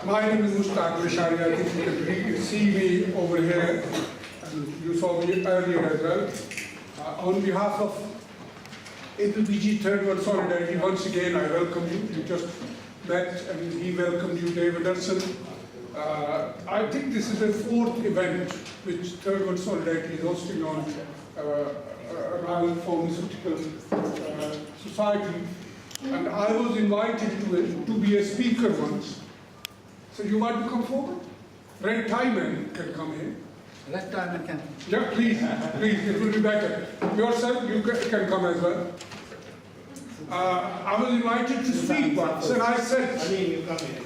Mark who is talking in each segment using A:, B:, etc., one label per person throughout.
A: My name is Mushtaq Rishari. I think you can see me over here, and you saw me earlier as well. On behalf of APPG Third World Solidarity, once again I welcome you. You just met and he welcomed you, David Nelson. I think this is the fourth event which Third World Solidarity is hosting on around pharmaceutical society. And I was invited to be a speaker once. So you want to come forward? Red tie man can come in.
B: Red tie man can.
A: Yeah, please, it will be better. Yourself, you can come as well. I was invited to speak once, and I said,
C: you come in.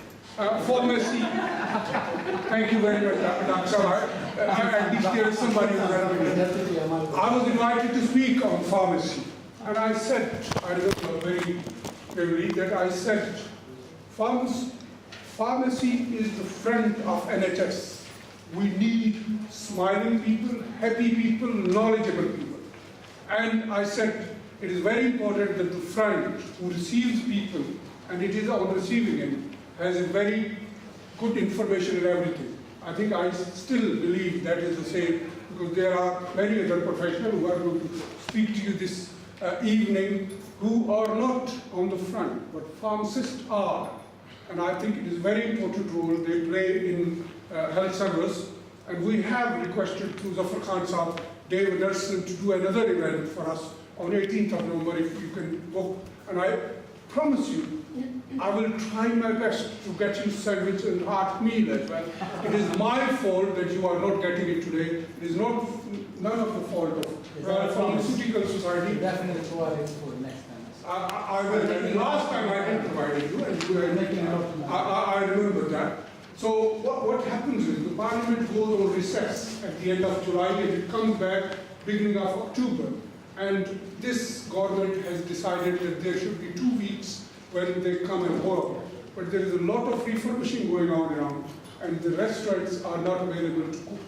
A: Pharmacy. Thank you very much, Dr. At least there is somebody who helped me. I was invited to speak on pharmacy, and I said, I remember very clearly that I said, pharmacy is the friend of NHS. We need smiling people, happy people, knowledgeable people. And I said, it is very important that the friend who receives people, and it is on receiving end, has a very good information and everything. I think I still believe that is the same, because there are many other professionals who are going to speak to you this evening who are not on the front, but pharmacists are. And I think it is a very important role they play in health service. And we have requested to Zafar Khan Sahab, David Nelson, to do another event for us on 18th of November if you can book. And I promise you, I will try my best to get you sandwich and hot meal as well. It is my fault that you are not getting it today. It is none of the fault of the Pharmaceutical Society.
B: Definitely provide it for next time.
A: I will. Last time I did provide you, and I remember that. So what happens is the Parliament goes on recess at the end of July and it comes back beginning of October. And this government has decided that there should be 2 weeks when they come and work. But there is a lot of refurbishing going on around, and the restaurants are not available to cook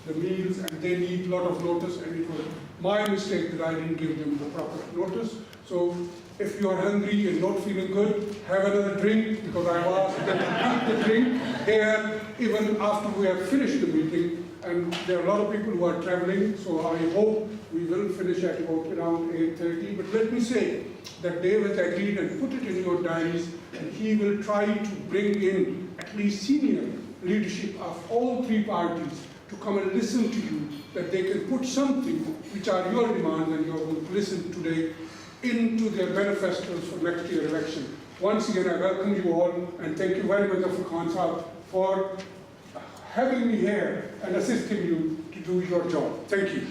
A: the meals, and they need a lot of notice, and it was my mistake that I didn't give them the proper notice. So if you are hungry and not feeling good, have another drink, because I asked them to keep the drink here even after we have finished the meeting. And there are a lot of people who are traveling, so I hope we will finish at about around 8:30. But let me say that Dave has agreed and put it in your diaries, and he will try to bring in at least senior leadership of all three parties to come and listen to you, that they can put something which are your demands and you're going to listen today into their manifestos for next year election. Once again, I welcome you all, and thank you very much, Dr. Khan Sahab, for having me here and assisting you to do your job. Thank you.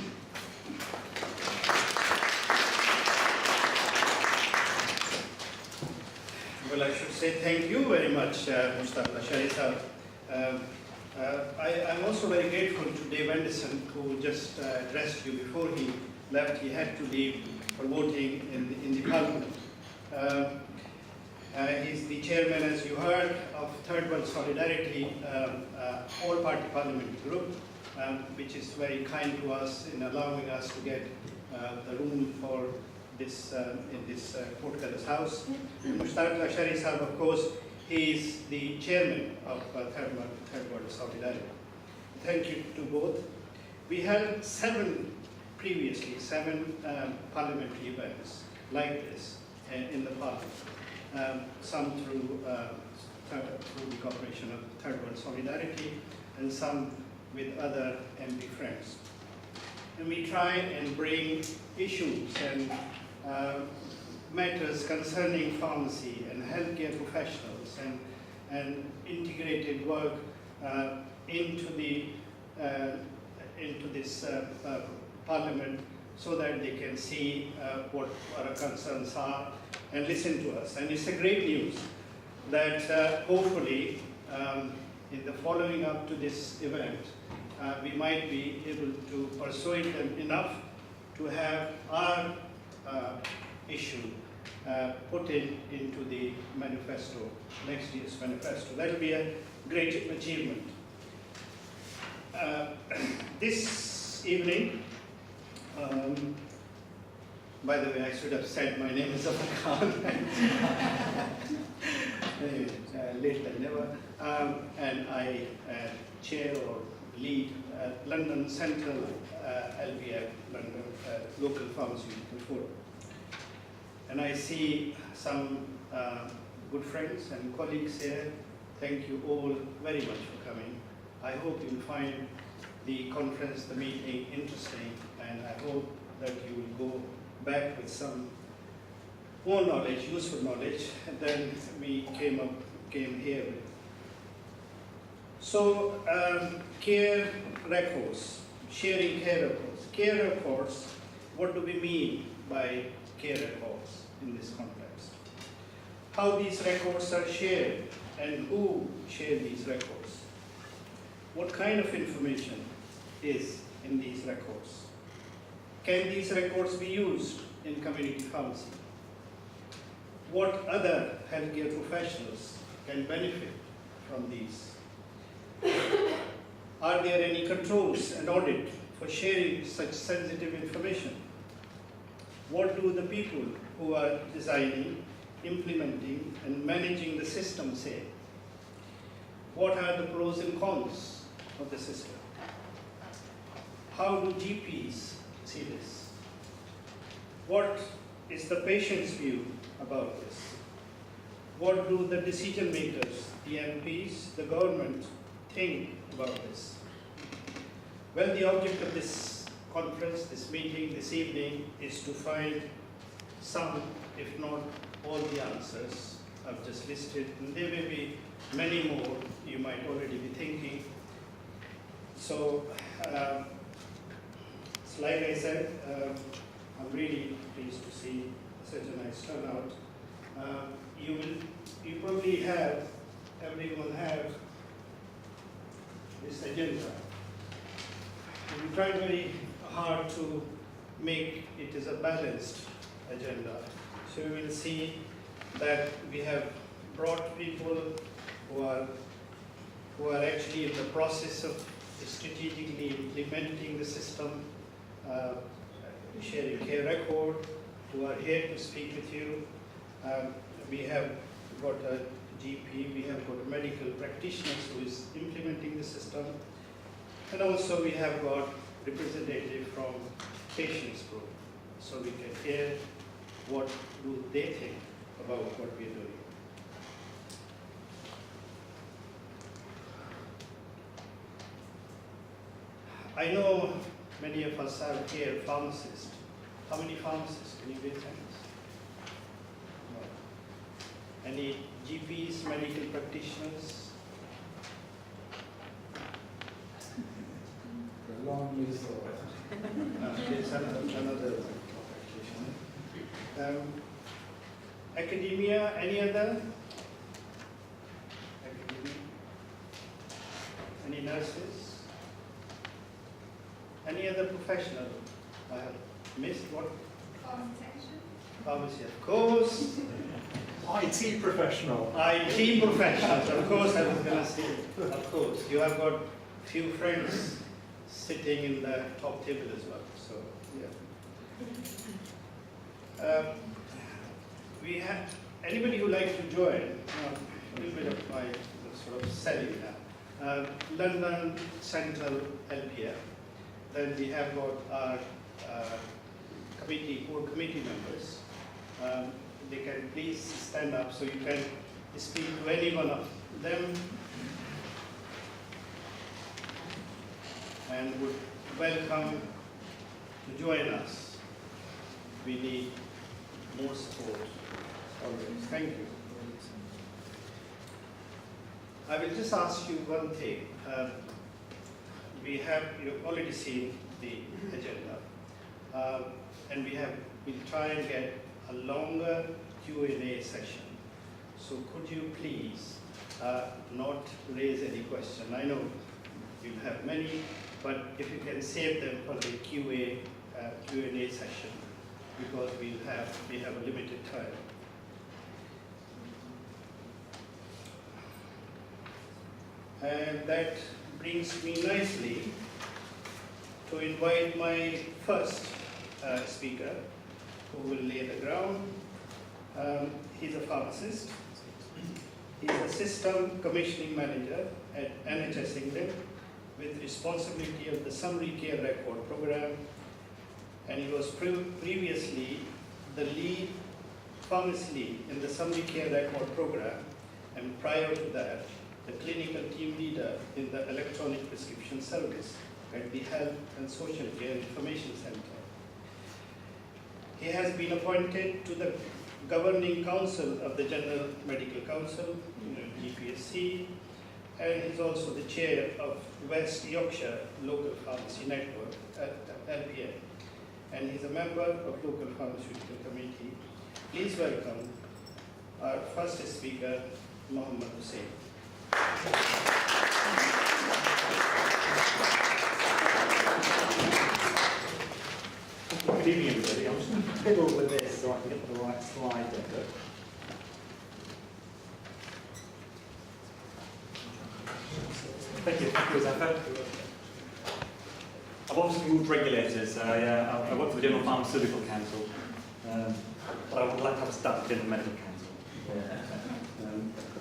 C: Well, I should say thank you very much, Mushtaq Rishari sir. I'm also very grateful to Dave Anderson, who just addressed you before he left. He had to leave for voting in the Parliament. He's the chairman, as you heard, of Third World Solidarity, all-party parliamentary group, which is very kind to us in allowing us to get the room for this in this Portcullis House. Mushtaq Rishari sahab, of course, he is the chairman of Third World Solidarity. Thank you to both. We had previously seven parliamentary events like this in the Parliament. Some through the cooperation of Third World Solidarity, and some with other MP friends. And we try and bring issues and matters concerning pharmacy and healthcare professionals and integrated work into this Parliament, so that they can see what our concerns are and listen to us. And it's a great news that hopefully in the following up to this event, we might be able to persuade them enough to have our issue put into the manifesto, next year's manifesto. That will be a great achievement. This evening, by the way, I should have said my name is Zafar Khan. Anyway, late than never. and I chair or lead London Central LPF, London Local Pharmaceutical Forum. And I see some good friends and colleagues here. Thank you all very much for coming. I hope you'll find the conference, the meeting interesting, and I hope that you will go back with some more knowledge, useful knowledge, than we came here with. So, care records, sharing care records. Care records, what do we mean by care records in this context? How these records are shared and who share these records? What kind of information is in these records? Can these records be used in community pharmacy? What other healthcare professionals can benefit from these? Are there any controls and audit for sharing such sensitive information? What do the people who are designing, implementing, and managing the system say? What are the pros and cons of the system? How do GPs see this? What is the patient's view about this? What do the decision makers, the MPs, the government, think about this? Well, the object of this conference, this meeting, this evening, is to find some, if not all the answers I've just listed, and there may be many more you might already be thinking. So, like I said, I'm really pleased to see such a nice turnout. You probably have, everyone have this agenda. We tried very hard to make it as a balanced agenda. So you will see that we have brought people who are actually in the process of strategically implementing the system, sharing care record, who are here to speak with you. We have got a GP, we have got a medical practitioner who is implementing the system, and also we have got representative from patients group, so we can hear what do they think about what we are doing. I know many of us are here pharmacists. How many pharmacists? Can you raise hands? No. Any GPs, medical practitioners?
B: A long list of.
C: There's another practitioner. Academia, any other? Academia? Any nurses? Any other professional? I have missed what? Pharmacy, of course.
D: IT professional.
C: IT professionals, of course, I was going to say. Of course, you have got few friends sitting in the top table as well. So, yeah. We have anybody who likes to join. A little bit of my sort of selling now. London Central LPF. Then we have got our core committee members. They can please stand up so you can speak to any one of them and would welcome to join us. We need more support always. Thank you. I will just ask you one thing. You've already seen the agenda, and we'll try and get a longer Q&A session. So could you please not raise any question? I know you'll have many, but if you can save them for the Q&A session, because we have a limited time. And that brings me nicely to invite my first speaker, who will lay the ground. He's a pharmacist. He's a system commissioning manager at NHS England with responsibility of the summary care record program, and he was previously the lead pharmacy lead in the summary care record program, and prior to that, the clinical team leader in the electronic prescription service at the Health and Social Care Information Centre. He has been appointed to the Governing Council of the General Medical Council, GPSC, and he's also the chair of West Yorkshire Local Pharmacy Network at LPN, and he's a member of Local Pharmaceutical Committee. Please welcome our first speaker, Mohammed Hussain.
D: Good evening, everybody. I'm just going to fiddle with this so I can get the right slide deck. Thank you, Zafar. I've obviously moved regulators. I work for the General Pharmaceutical Council, but I would like to have a start with the General Medical Council.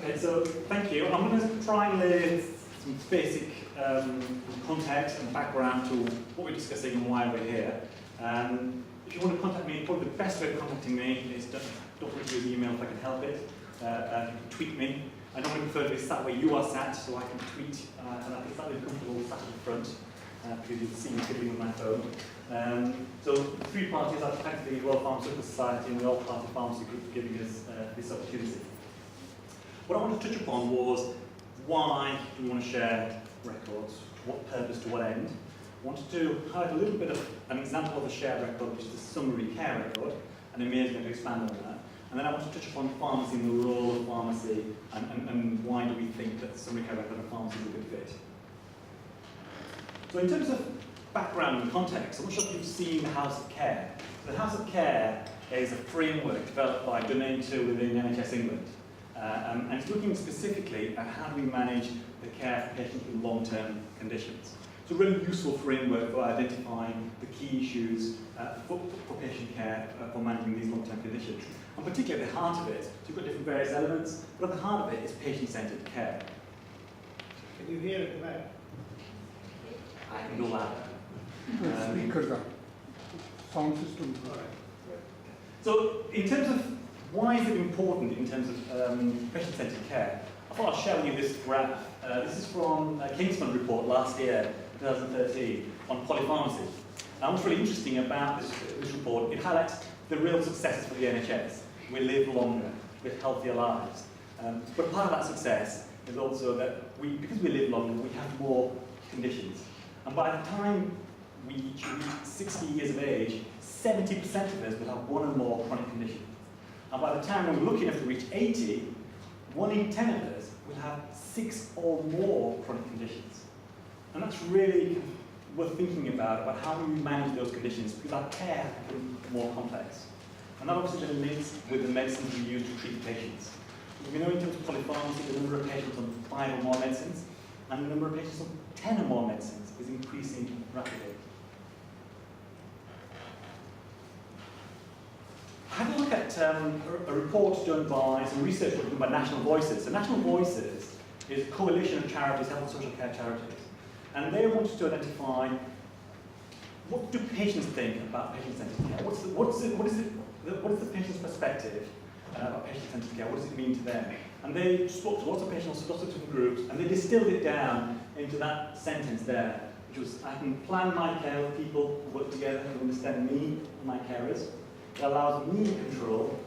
D: Okay, so thank you. I'm going to try and lay some basic context and background to what we're discussing and why we're here. If you want to contact me, probably the best way of contacting me is don't forget to use email if I can help it. You can tweet me. I normally prefer to be sat where you are sat, so I can tweet, and I can slightly comfortable sat in front, because you'll see me fiddling with my phone. So the three parties are effectively the Royal Pharmaceutical Society and the All Party Pharmacy Group for giving us this opportunity. What I want to touch upon was why do we want to share records, to what purpose, to what end. I wanted to highlight a little bit of an example of a shared record, which is the summary care record, and Amir is going to expand on that. And then I want to touch upon pharmacy and the role of pharmacy, and why do we think that the summary care record and pharmacy is a good fit. So in terms of background and context, I'm not sure if you've seen the House of Care. The House of Care is a framework developed by Domain 2 within NHS England. And it's looking specifically at how do we manage the care for patients with long-term conditions. It's a really useful framework for identifying the key issues for patient care for managing these long-term conditions. And particularly at the heart of it, so you've got different various elements, but at the heart of it is patient-centred care.
C: Can you hear it back?
D: I can go louder.
A: Speakers are, sound system.
D: So in terms of why is it important in terms of patient-centred care, I thought I'd share with you this graph. This is from a Kingsman report last year, 2013, on polypharmacy. And what's really interesting about this report, it highlights the real successes for the NHS. We live longer, live healthier lives. But part of that success is also that because we live longer, we have more conditions. And by the time we reach 60 years of age, 70% of us will have one or more chronic conditions. And by the time we're lucky enough to reach 80, 1 in 10 of us will have 6 or more chronic conditions. And that's really worth thinking about how do we manage those conditions, because our care becomes more complex. And that obviously then links with the medicines we use to treat patients. We know in terms of polypharmacy, the number of patients on 5 or more medicines, and the number of patients on 10 or more medicines is increasing rapidly. I had a look at a report done by some research done by National Voices. So National Voices is a coalition of charities, health and social care charities. And they wanted to identify what do patients think about patient-centred care? What is the patient's perspective about patient-centred care? What does it mean to them? And they spoke to lots of patients, lots of different groups, and they distilled it down into that sentence there, which was, I can plan my care with people who work together, who understand me and my carers. It allows me to control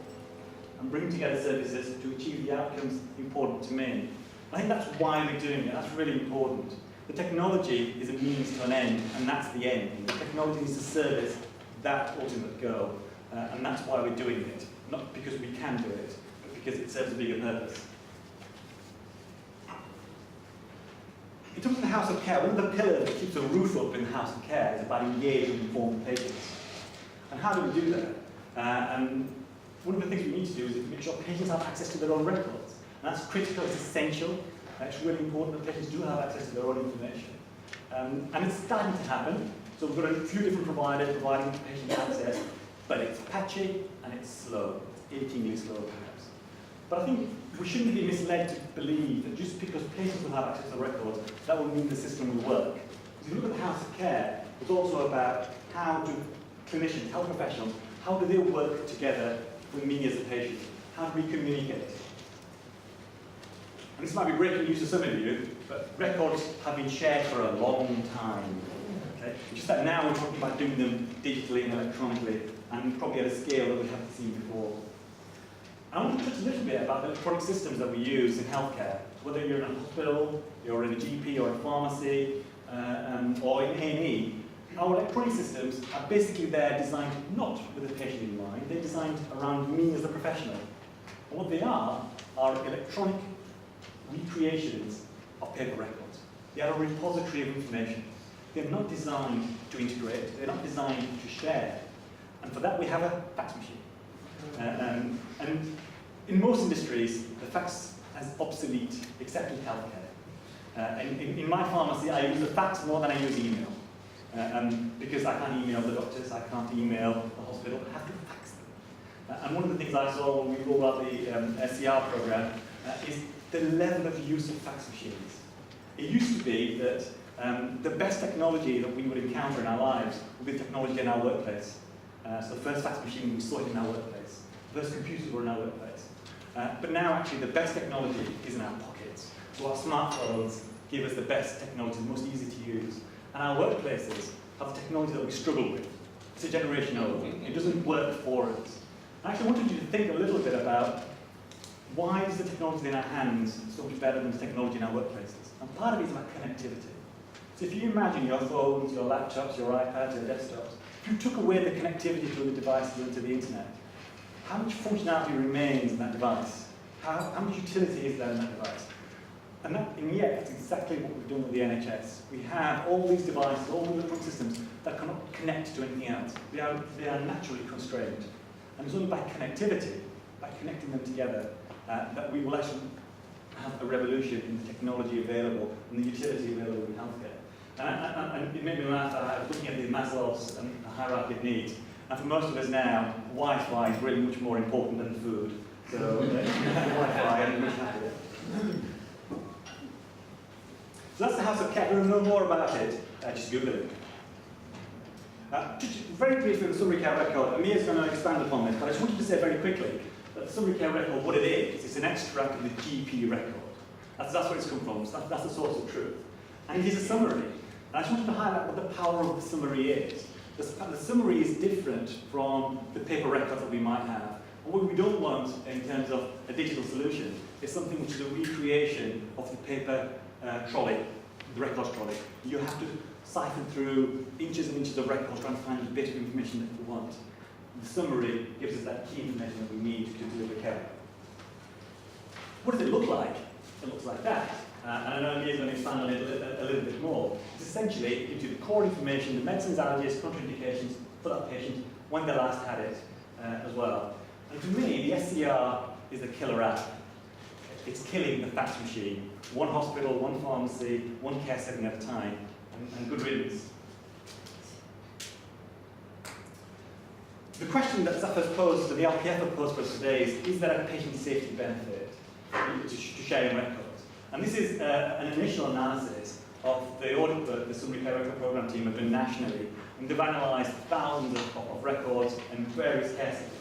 D: and bring together services to achieve the outcomes important to me. I think that's why we're doing it. That's really important. The technology is a means to an end, and that's the end. The technology needs to service that ultimate goal, and that's why we're doing it. Not because we can do it, but because it serves a bigger purpose. In terms of the House of Care, one of the pillars that keeps a roof up in the House of Care is about engaging and informed patients. And how do we do that? And one of the things we need to do is make sure patients have access to their own records. And that's critical, it's essential. It's really important that patients do have access to their own information. And it's starting to happen. So we've got a few different providers providing patient access, but it's patchy and it's slow. It's achingly slow, perhaps. But I think we shouldn't be misled to believe that just because patients will have access to records, that will mean the system will work. If you look at the House of Care, it's also about how do clinicians, health professionals, how do they work together with me as a patient? How do we communicate? And this might be breaking news to some of you, but records have been shared for a long time. Okay? Just that now we're talking about doing them digitally and electronically, and probably at a scale that we haven't seen before. I want to touch a little bit about the electronic systems that we use in healthcare. Whether you're in a hospital, you're in a GP or a pharmacy, or in A&E, our electronic systems are basically there designed not with the patient in mind, they're designed around me as a professional. And what they are electronic recreations of paper records. They are a repository of information. They're not designed to integrate, they're not designed to share. And for that we have a fax machine. And in most industries, the fax is obsolete, except in healthcare. In my pharmacy, I use the fax more than I use email. Because I can't email the doctors, I can't email the hospital, I have to fax them. And one of the things I saw when we rolled out the SCR program is the level of use of fax machines. It used to be that the best technology that we would encounter in our lives would be technology in our workplace. So the first fax machine we saw it in our workplace. The first computers were in our workplace. But now actually the best technology is in our pockets. So our smartphones give us the best technology, the most easy to use. And our workplaces have the technology that we struggle with. It's a generation old. It doesn't work for us. I actually wanted you to think a little bit about why is the technology in our hands so much better than the technology in our workplaces? And part of it is about connectivity. So if you imagine your phones, your laptops, your iPads, your desktops, if you took away the connectivity to the devices and to the internet, how much functionality remains in that device? How much utility is there in that device? And yet, that's exactly what we've done with the NHS. We have all these devices, all the electronic systems that cannot connect to anything else. They are naturally constrained. And it's only by connectivity, by connecting them together, that we will actually have a revolution in the technology available and the utility available in healthcare. And it made me laugh. I was looking at the Maslow's hierarchy of needs. And for most of us now, Wi-Fi is really much more important than food. So Wi-Fi and much happier. So that's the House of Care. If you want to know more about it, just Google it. Just very briefly, the summary care record. Amir's going to expand upon this, but I just wanted to say very quickly that the summary care record, what it is, it's an extract of the GP record. That's where it's come from. So that's the source of truth. And it is a summary. And I just wanted to highlight what the power of the summary is. The summary is different from the paper records that we might have. And what we don't want in terms of a digital solution is something which is a recreation of the paper trolley, the records trolley. You have to siphon through inches and inches of records trying to find the bit of information that you want. The summary gives us that key information that we need to deliver care. What does it look like? It looks like that. And I know Amir's going to expand on it a little bit more. It's essentially, it gives you the core information, the medicines, allergies, contraindications for that patient, when they last had it as well. And to me, the SCR is the killer app. It's killing the fax machine. One hospital, one pharmacy, one care setting at a time, and good riddance. The question that Zafar posed, and the RPF have posed for us today is there a patient safety benefit to sharing records? And this is an initial analysis of the audit that the Summary Care Record Programme team have done nationally, and they've analysed thousands of records in various care settings.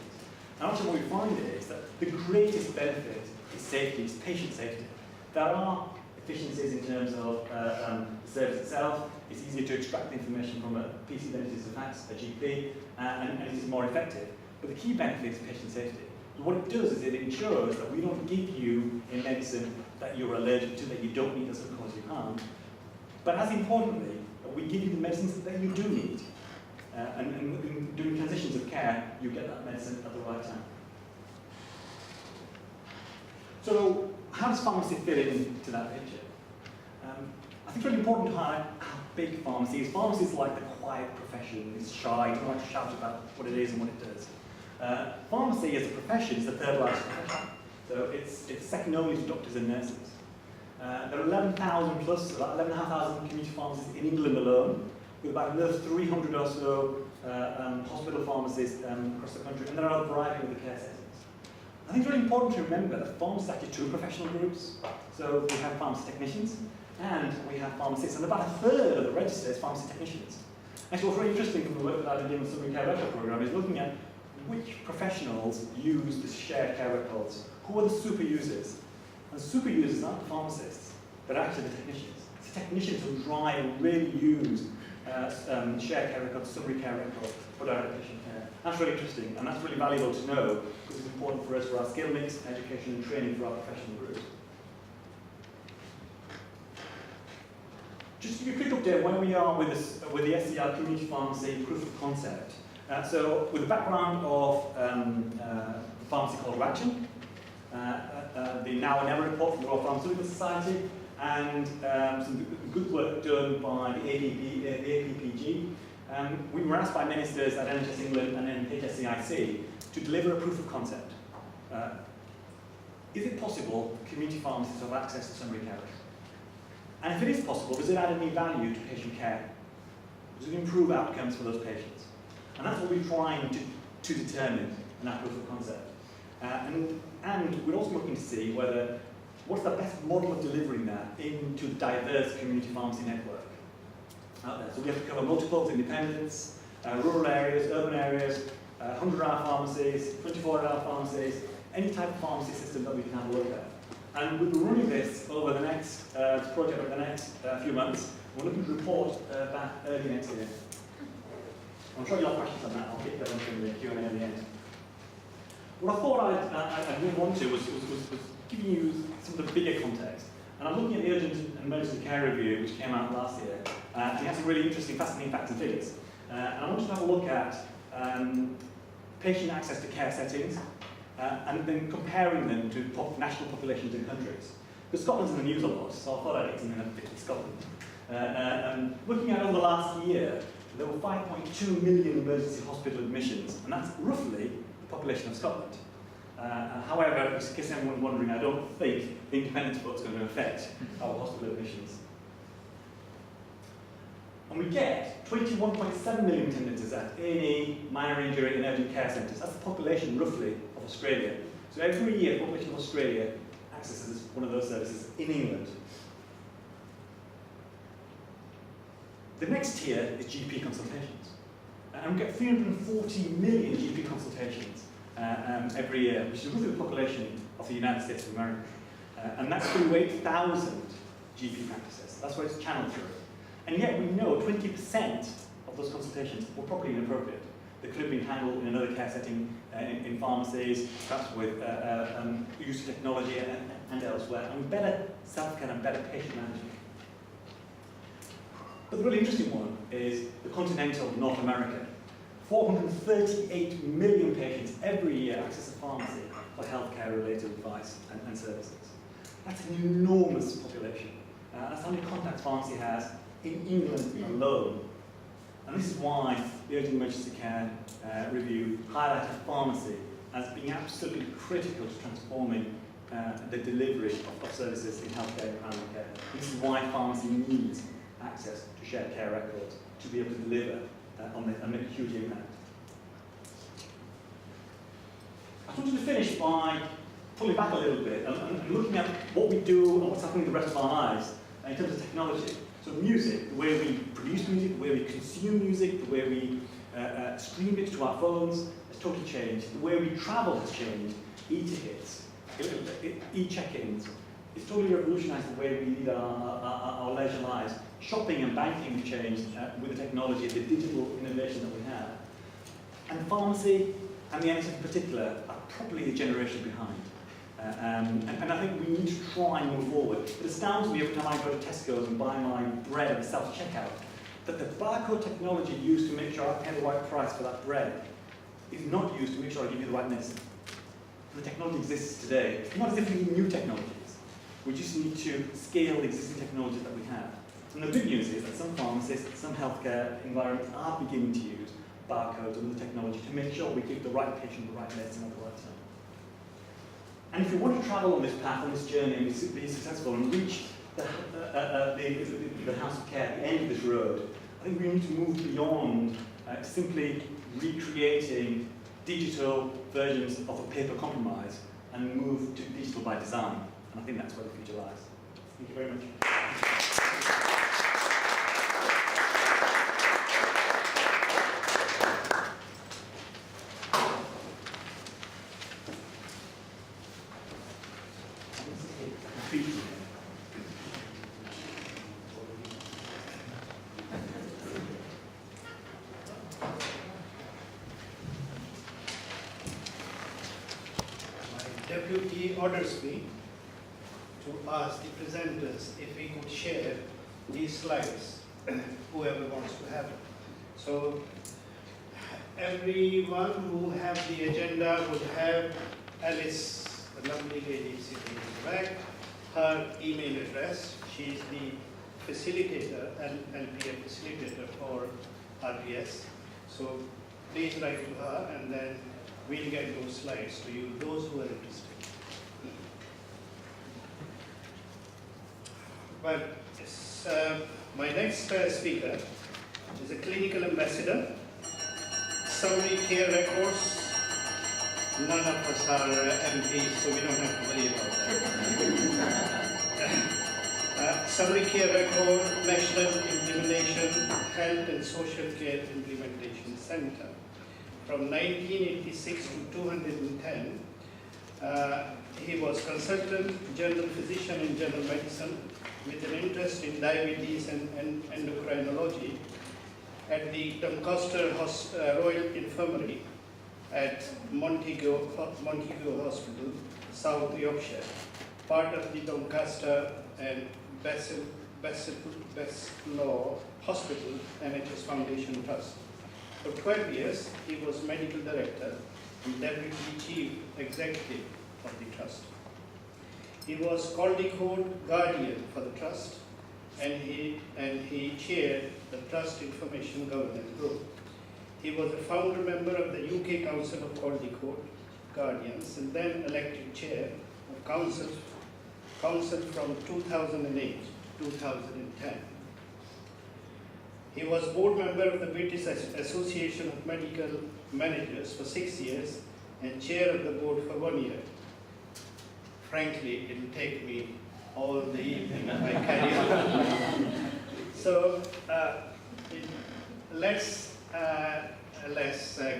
D: And actually what we find is that the greatest benefit is safety, is patient safety. There are efficiencies in terms of the service itself. It's easier to extract the information from a PC than it is a fax, a GP, and it is more effective. But the key benefit is patient safety. And what it does is it ensures that we don't give you a medicine that you're allergic to, that you don't need, that's going to cause you harm. But as importantly, we give you the medicines that you do need. And in doing transitions of care, you get that medicine at the right time. So how does pharmacy fit into that picture? I think it's really important to highlight how big pharmacy is. Pharmacy is like the quiet profession. It's shy, you don't like to shout about what it is and what it does. Pharmacy as a profession is the third largest profession. So it's second only to doctors and nurses. There are 11,000 plus, about 11,500 community pharmacies in England alone, with about another 300 or so hospital pharmacies across the country, and there are a variety of the care settings. I think it's really important to remember that pharmacists are actually two professional groups. So we have pharmacy technicians and we have pharmacists, and about a third of the register is pharmacy technicians. Actually, what's really interesting from the work that I did in the Summary Care Record Programme is looking at which professionals use the shared care records. Who are the super users? And super users aren't the pharmacists, but actually the technicians. It's the technicians who drive and really use shared care records, summary care records for direct patient care. That's really interesting, and that's really valuable to know because it's important for us for our skill mix, education and training for our professional groups. Just to give you a quick update where we are with the SCR Community Pharmacy Proof of Concept. So with the background of the Pharmacy Call to Action, the Now or Never report from the Royal Pharmaceutical Society, and some good work done by the APPG. We were asked by ministers at NHS England and HSCIC to deliver a proof of concept. Is it possible for community pharmacists to have access to summary care records? And if it is possible, does it add any value to patient care? Does it improve outcomes for those patients? And that's what we're trying to determine in our proof of concept. And we're also looking to see what's the best model of delivering that into the diverse community pharmacy network out there. So we have to cover multiples, independents, rural areas, urban areas, 100-hour pharmacies, 24-hour pharmacies, any type of pharmacy system that we can have a look at. And we'll be running this over the next project over the next few months. We're looking to report back early next year. I'm sure you'll have questions on that. I'll keep that in the Q&A at the end. What I thought I'd move on to was giving you some of the bigger context. And I'm looking at the Urgent and Emergency Care Review, which came out last year. And it has some really interesting, fascinating facts and figures. And I want to have a look at patient access to care settings, and then comparing them to national populations in countries. Because Scotland's in the news a lot, so I thought I'd get something that fits Scotland. Looking at over the last year, there were 5.2 million emergency hospital admissions, and that's roughly the population of Scotland. However, in case anyone's wondering, I don't think the independence vote is going to affect our hospital admissions. And we get 21.7 million attendances at A&E, minor injury and urgent care centres. That's the population, roughly, of Australia. So every year, the population of Australia accesses one of those services in England. The next tier is GP consultations. And we get 340 million GP consultations every year, which is roughly the population of the United States of America. And that's through 8,000 GP practices. That's where it's channeled through. And yet we know 20% of those consultations were probably inappropriate. They could have been handled in another care setting, in pharmacies, perhaps with use of technology and elsewhere, and better self-care and better patient management. But the really interesting one is the continental North America. 438 million patients every year access a pharmacy for healthcare-related advice and services. That's an enormous population. That's how many contacts pharmacy has in England alone. And this is why the Urgent Emergency Care Review highlighted pharmacy as being absolutely critical to transforming the delivery of services in healthcare and primary care. This is why pharmacy needs access to shared care records to be able to deliver and make a huge impact. I wanted to finish by pulling back a little bit and looking at what we do and what's happening in the rest of our lives in terms of technology. So music, the way we produce music, the way we consume music, the way we stream it to our phones has totally changed. The way we travel has changed. E-tickets, e-check-ins. It's totally revolutionized the way we lead our leisure lives. Shopping and banking have changed with the technology, the digital innovation that we have. And pharmacy, and the NHS in particular, are probably a generation behind. And I think we need to try and move forward. It astounds me every time I go to Tesco's and buy my bread at the self-checkout that the barcode technology used to make sure I pay the right price for that bread is not used to make sure I give you the right medicine. The technology exists today. It's not as if we need new technologies. We just need to scale the existing technologies that we have. And the good news is that some pharmacists, some healthcare environments are beginning to use barcodes and the technology to make sure we give the right patient the right medicine at the right time. And if you want to travel on this path, on this journey, and be successful and reach the house of care at the end of this road, I think we need to move beyond simply recreating digital versions of a paper compromise and move to digital by design. And I think that's where the future lies. Thank you very much.
C: Deputy orders me to ask the presenters if we could share these slides, whoever wants to have it. So everyone who have the agenda would have Alice, the lovely lady sitting in the back, her email address. She's the facilitator, LPA facilitator for RPS. So please write to her and then we'll get those slides to you, those who are interested. Well, my next speaker is a clinical ambassador, summary care records. None of us are MPs, so we don't have to worry about that. Summary care record, National Implementation, Health and Social Care Implementation Center. From 1986 to 210, he was consultant, general physician in general medicine with an interest in diabetes and endocrinology at the Doncaster Royal Infirmary at Montague Hospital, South Yorkshire, part of the Doncaster and Besselaw Hospital NHS Foundation Trust. For 12 years, he was medical director and deputy chief executive of the trust. He was Caldicot guardian for the trust, and he chaired the Trust Information Governance Group. He was a founder member of the UK Council of Caldicot Guardians, and then elected chair of council from 2008 to 2010. He was board member of the British Association of Medical Managers for 6 years and chair of the board for 1 year. Frankly, it'll take me all the evening of my career. So let's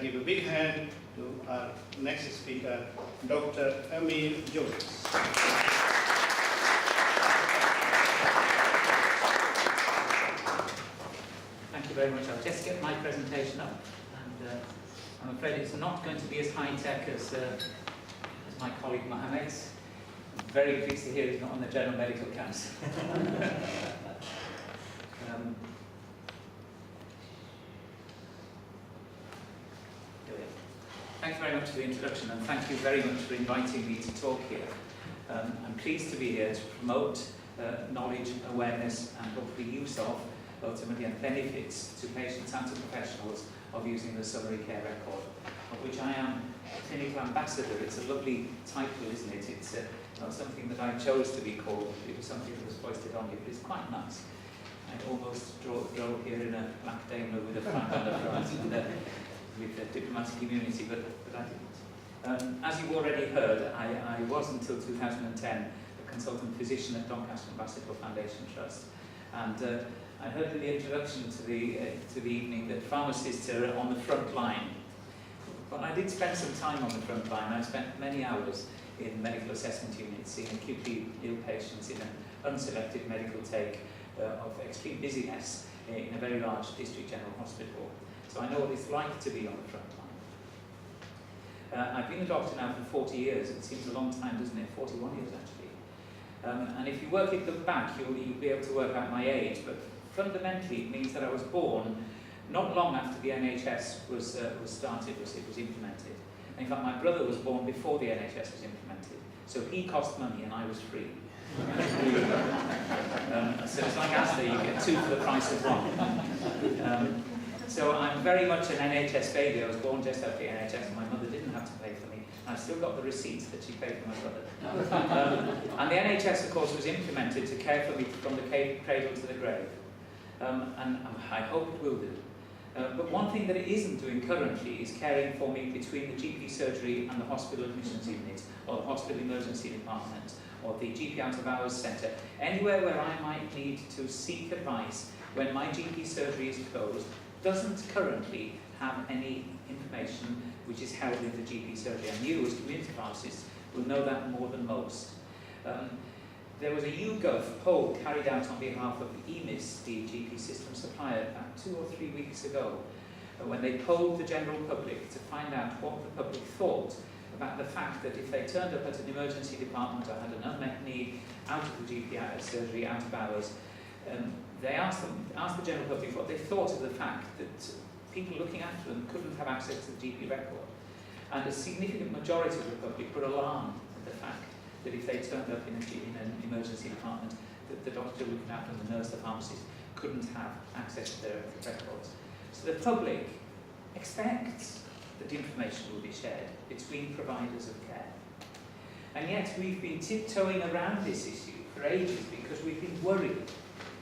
C: give a big hand to our next speaker, Dr. Amir Jones.
E: Thank you very much. I'll just get my presentation up, and I'm afraid it's not going to be as high-tech as my colleague Mohamed's. I'm very pleased to hear he's not on the General Medical Council. Thank you very much for the introduction, and thank you very much for inviting me to talk here. I'm pleased to be here to promote knowledge, awareness, and hopefully use of, ultimately, and benefits to patients and to professionals of using the summary care record, of which I am a clinical ambassador. It's a lovely title, isn't it? It's not something that I chose to be called. It was something that was foisted on me, but it's quite nice. I almost drove here in a black Daimler with a flag on the front with the diplomatic immunity, but I didn't. As you've already heard, I was until 2010 a consultant physician at Doncaster and Bastable Foundation Trust, and I heard in the introduction to the evening that pharmacists are on the front line. But I did spend some time on the front line. I spent many hours in medical assessment units, seeing acutely ill patients in an unselected medical take of extreme busyness in a very large district general hospital. So I know what it's like to be on the front line. I've been a doctor now for 40 years. It seems a long time, doesn't it? 41 years, actually. And if you work it back, you'll be able to work out my age. But fundamentally, it means that I was born not long after the NHS was implemented. And in fact, my brother was born before the NHS was implemented. So he cost money and I was free. So it's like Asda, you get two for the price of one. So I'm very much an NHS baby. I was born just after the NHS and my mother didn't have to pay for me. And I've still got the receipts that she paid for my brother. And the NHS, of course, was implemented to care for me from the cradle to the grave. And I hope it will do. But one thing that it isn't doing currently is caring for me between the GP surgery and the hospital admissions unit, or the hospital emergency department, or the GP out of hours centre, anywhere where I might need to seek advice when my GP surgery is closed, doesn't currently have any information which is held in the GP surgery. And you, as community pharmacists, will know that more than most. There was a YouGov poll carried out on behalf of EMIS, the GP system supplier, about 2 or 3 weeks ago, when they polled the general public to find out what the public thought about the fact that if they turned up at an emergency department or had an unmet need out of the GP surgery, out of hours, they asked the general public what they thought of the fact that people looking after them couldn't have access to the GP record. And a significant majority of the public were alarmed at the fact that if they turned up in an emergency department, that the doctor looking after them, the nurse, the pharmacist, couldn't have access to their records. So the public expects that information will be shared between providers of care. And yet we've been tiptoeing around this issue for ages because we've been worried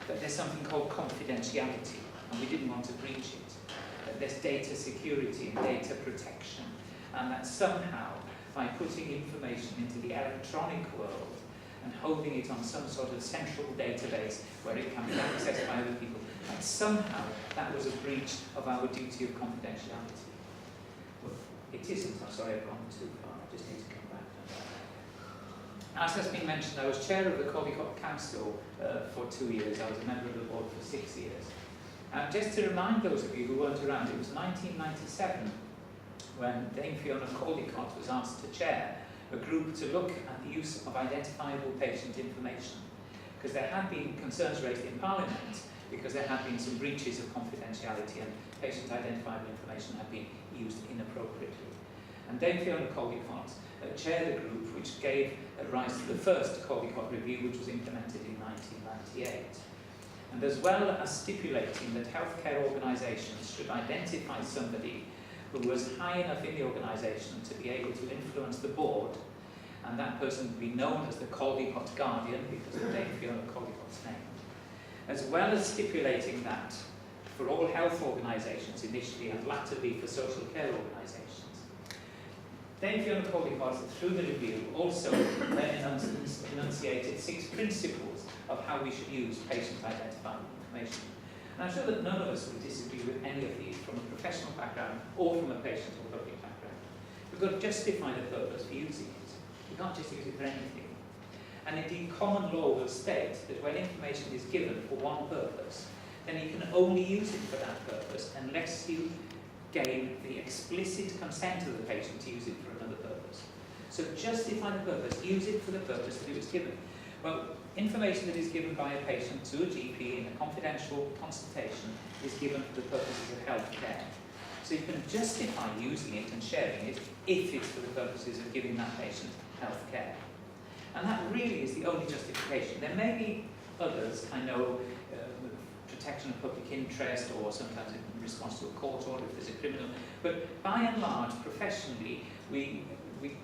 E: that there's something called confidentiality, and we didn't want to breach it. That there's data security and data protection, and that somehow, by putting information into the electronic world and holding it on some sort of central database where it can be accessed by other people, that somehow that was a breach of our duty of confidentiality. Well, it isn't. I'm sorry, I've gone too far. I just need to come back on that. As has been mentioned, I was chair of the Caldicott Council for 2 years. I was a member of the board for 6 years. Just to remind those of you who weren't around, it was 1997 when Dame Fiona Caldicott was asked to chair a group to look at the use of identifiable patient information, because there had been concerns raised in Parliament because there had been some breaches of confidentiality and patient identifiable information had been used inappropriately. And Dame Fiona Caldicott chaired a group which gave rise to the first Caldicott Review, which was implemented in 1998. And as well as stipulating that healthcare organisations should identify somebody who was high enough in the organisation to be able to influence the board, and that person would be known as the Caldicott Guardian because of Dame Fiona Caldicott's name, as well as stipulating that for all health organisations initially and latterly for social care organisations. Dame Fiona Caldicott, through the review, also enunciated 6 principles of how we should use patient identifiable information. And I'm sure that none of us would disagree with any of these from a professional background or from a patient or public background. We've got to justify the purpose for using it. We can't just use it for anything. And indeed, common law will state that when information is given for one purpose, then you can only use it for that purpose unless you gain the explicit consent of the patient to use it for another purpose. So justify the purpose, use it for the purpose that it was given. Well, information that is given by a patient to a GP in a confidential consultation is given for the purposes of health care. So you can justify using it and sharing it if it's for the purposes of giving that patient health care. And that really is the only justification. There may be others, I know, protection of public interest, or sometimes in response to a court order if there's a criminal, but by and large, professionally, we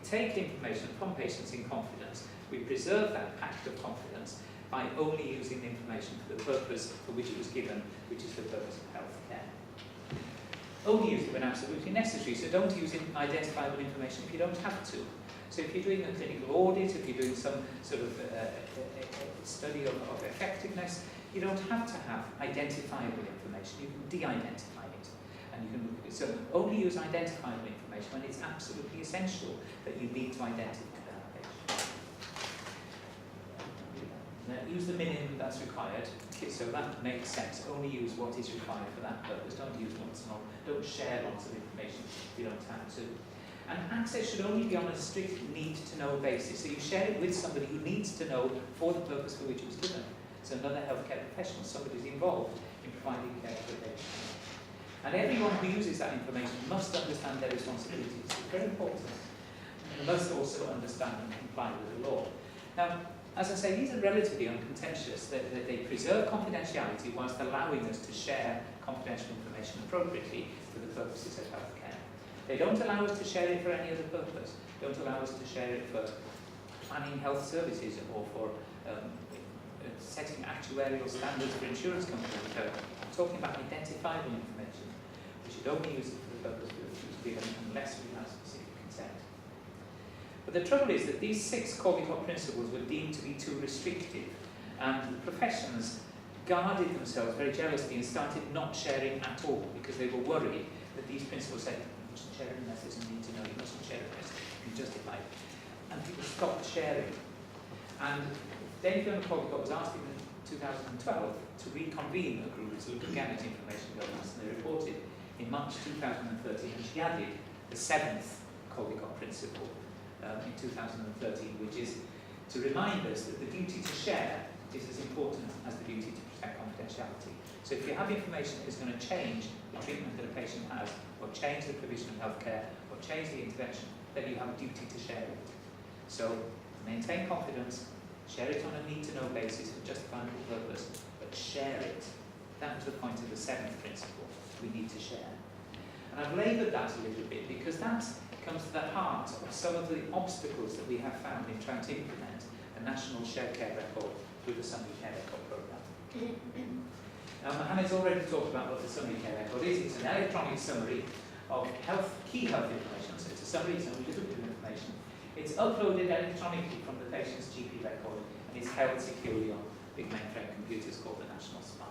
E: take information from patients in confidence. We preserve that pact of confidence by only using the information for the purpose for which it was given, which is the purpose of health care. Only use it when absolutely necessary, so don't use identifiable information if you don't have to. So if you're doing a clinical audit, if you're doing some sort of study of effectiveness, you don't have to have identifiable information. You can de-identify it, and you can look at it. So only use identifiable information when it's absolutely essential that you need to identify that patient. Use the minimum that's required. Okay, so that makes sense. Only use what is required for that purpose. Don't use lots and lots. Don't share lots of information if you don't have to. And access should only be on a strict need-to-know basis. So you share it with somebody who needs to know for the purpose for which it was given. So another healthcare professional, somebody who's involved in providing care for the patient. And everyone who uses that information must understand their responsibilities. It's very important. And must also understand and comply with the law. Now, as I say, these are relatively uncontentious. They preserve confidentiality whilst allowing us to share confidential information appropriately for the purposes of healthcare. They don't allow us to share it for any other purpose. They don't allow us to share it for planning health services or for setting actuarial standards for insurance companies. I'm talking about identifiable information. We should only use it for the purpose we choose given unless we have specific consent. But the trouble is that these 6 Caldecott principles were deemed to be too restrictive, and the professions guarded themselves very jealously and started not sharing at all because they were worried that these principles said you mustn't share it unless there's a need to know, you mustn't share it unless you can justify it. And people stopped sharing. And David Fiona Caldecott was asked in 2012 to reconvene a group to look again at information governance, and they reported in March 2013, and she added the 7th Caldecott principle in 2013, which is to remind us that the duty to share is as important as the duty to protect confidentiality. So if you have information that is going to change the treatment that a patient has, or change the provision of healthcare, or change the intervention, then you have a duty to share it. So maintain confidence, share it on a need-to-know basis for justifiable purpose, but share it. That was the point of the 7th principle. We need to share. And I've laboured that a little bit because that comes to the heart of some of the obstacles that we have found in trying to implement a national shared care record through the Summary Care Record programme. Now, Mohammed's already talked about what the Summary Care Record is. It's an electronic summary of key health information. So it's a summary, it's a little bit of information. It's uploaded electronically from the patient's GP record and is held securely on big mainframe computers called the National Spine.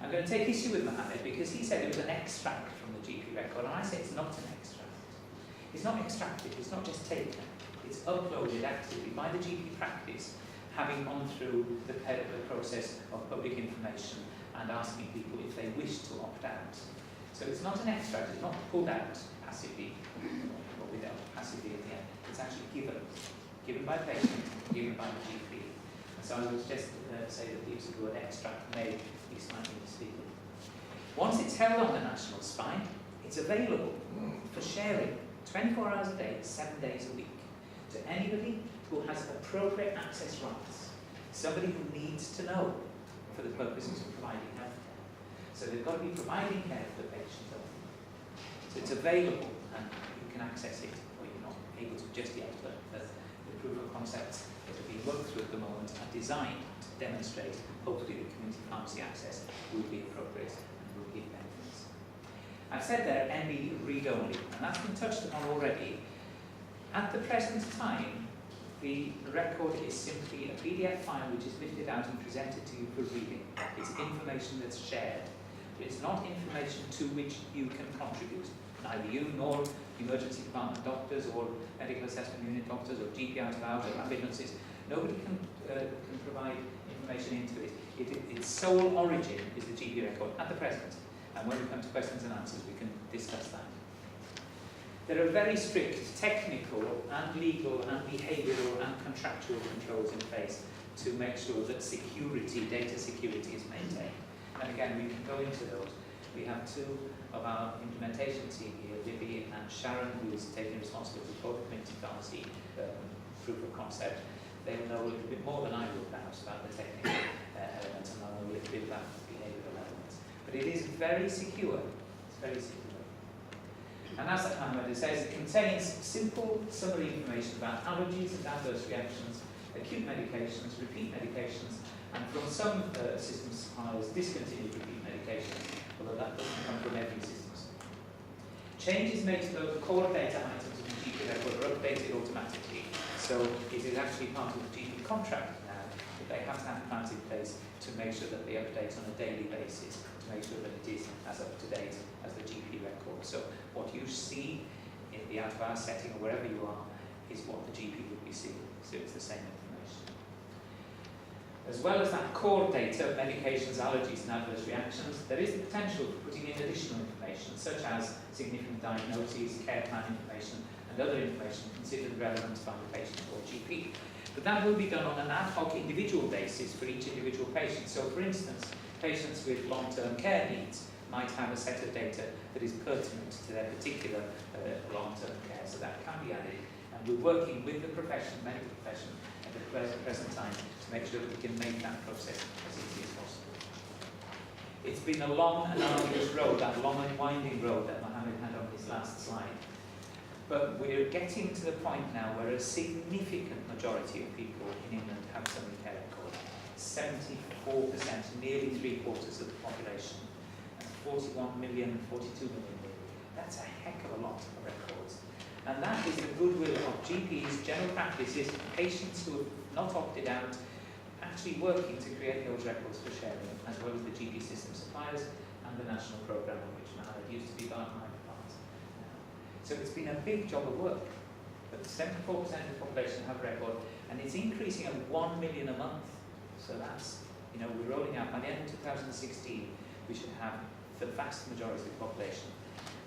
E: I'm going to take issue with Mohammed because he said it was an extract from the GP record, and I say it's not an extract. It's not extracted, it's not just taken. It's uploaded actively by the GP practice, having gone through the process of public information and asking people if they wish to opt out. So it's not an extract, it's not pulled out passively, or without passively at the end. It's actually given by patient, given by the GP. And so I would just say that the use of the word extract may be slightly misleading. Once it's held on the National Spine, it's available for sharing 24 hours a day, 7 days a week, to anybody who has appropriate access rights, somebody who needs to know for the purposes of providing health care. So they've got to be providing care for the patient. So it's available and you can access it, or you're not able to just yet, but the proof of concepts that are being worked through at the moment are designed to demonstrate, hopefully, that community pharmacy access will be appropriate and will give benefits. I've said there, ME read-only, and that's been touched upon already. At the present time, the record is simply a PDF file which is lifted out and presented to you for reading. It's information that's shared. But it's not information to which you can contribute. Neither you nor emergency department doctors or medical assessment unit doctors or GP out of hours or ambulances. Nobody can provide information into it. Its sole origin is the GP record at the present. And when we come to questions and answers, we can discuss that. There are very strict technical and legal and behavioural and contractual controls in place to make sure that security, data security is maintained. And again, we can go into those. We have 2 of our implementation team here, Libby and Sharon, who is taking responsibility for the community pharmacy proof of concept. They'll know a little bit more than I will perhaps about the technical elements, and I'll know a little bit about the behavioural elements. But it is very secure. It's very secure. And as Ahmed says, it contains simple summary information about allergies and adverse reactions, acute medications, repeat medications, and from some system suppliers, discontinued repeat medications, although that doesn't come from every system supplier. Changes made to those core data items of the GP record are updated automatically, so it is actually part of the GP contract now that they have to have plans in place to make sure that they update on a daily basis, to make sure that it is as up to date as the GP record. So what you see in the out-of-hours setting or wherever you are is what the GP would be seeing. So it's the same information. As well as that core data, medications, allergies and adverse reactions, there is the potential for putting in additional information such as significant diagnoses, care plan information and other information considered relevant by the patient or GP. But that will be done on an ad hoc individual basis for each individual patient. So for instance, patients with long-term care needs might have a set of data that is pertinent to their particular long-term care, so that can be added. And we're working with the profession, medical profession, at the present time to make sure that we can make that process as easy as possible. It's been a long and arduous road, that long and winding road that Mohammed had on his last slide. But we're getting to the point now where a significant majority of people in England have summary care record. 74%, nearly 3/4 of the population. 40% 41 million, 42 million. That's a heck of a lot of records. And that is the goodwill of GPs, general practices, patients who have not opted out, actually working to create those records for sharing, as well as the GP system suppliers and the national programme, which now it used to be by my parts. So it's been a big job of work. But 74% of the population have record, and it's increasing at 1 million a month. So that's, you know, we're rolling out, by the end of 2016, we should have the vast majority of the population.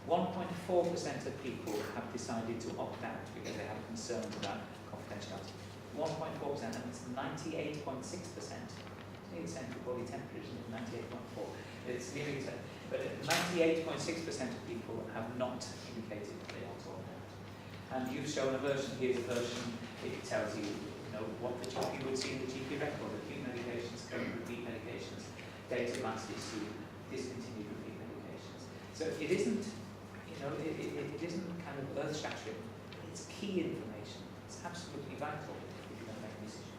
E: 1.4% of people have decided to opt out because they have concerns about confidentiality. 1.4%, and it's 98.6%. Nearly the same for body temperature, isn't it? 98.4. It's nearly the same. But 98.6% of people have not indicated that they want to opt out. And you've shown a version, here's a version, it tells you, what the GP would see in the GP record, acute medications, current repeat medications, date of last issue, discontinued repeat medications. So it isn't, it isn't kind of earth-shattering, but it's key information. It's absolutely vital if you're going to make a decision.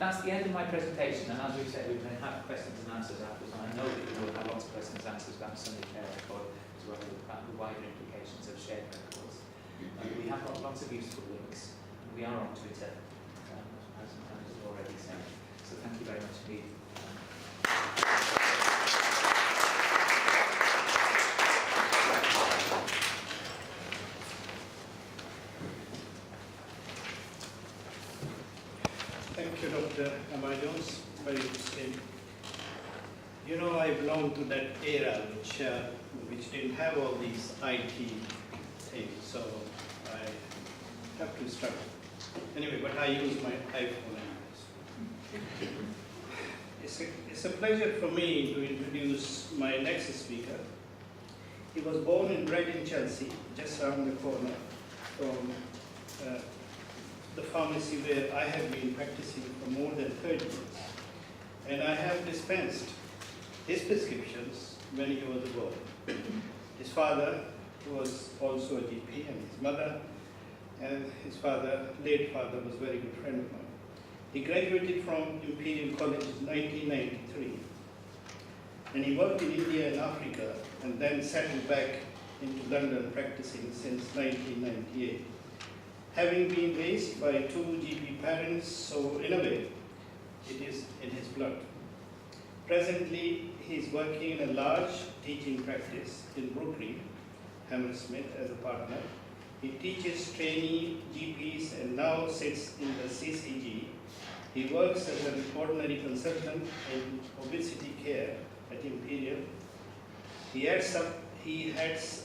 E: That's the end of my presentation, and as we've said, we're going to have questions and answers afterwards, and I know that you will have lots of questions and answers about Sunday Care Record, as well as about the wider implications of shared records. We have got lots of useful links. We are on Twitter, as I've already said. So thank you very much indeed.
C: Thank you, Dr. Amar-Jones. Very interesting. You know, I belong to that era which didn't have all these IT things, so I have to struggle. Anyway, but I use my iPhone anyways. It's a pleasure for me to introduce my next speaker. He was born and bred in Chelsea, just around the corner from the pharmacy where I have been practicing for more than 30 years. And I have dispensed his prescriptions when he was born. His father was also a GP, and his mother and his father, late father, was a very good friend of mine. He graduated from Imperial College in 1993. And he worked in India and Africa, and then settled back into London practicing since 1998. Having been raised by two GP parents, so in a way, it is in his blood. Presently, he is working in a large teaching practice in Brooklyn, Hammersmith, as a partner. He teaches trainee GPs and now sits in the CCG. He works as an ordinary consultant in obesity care at Imperial. He heads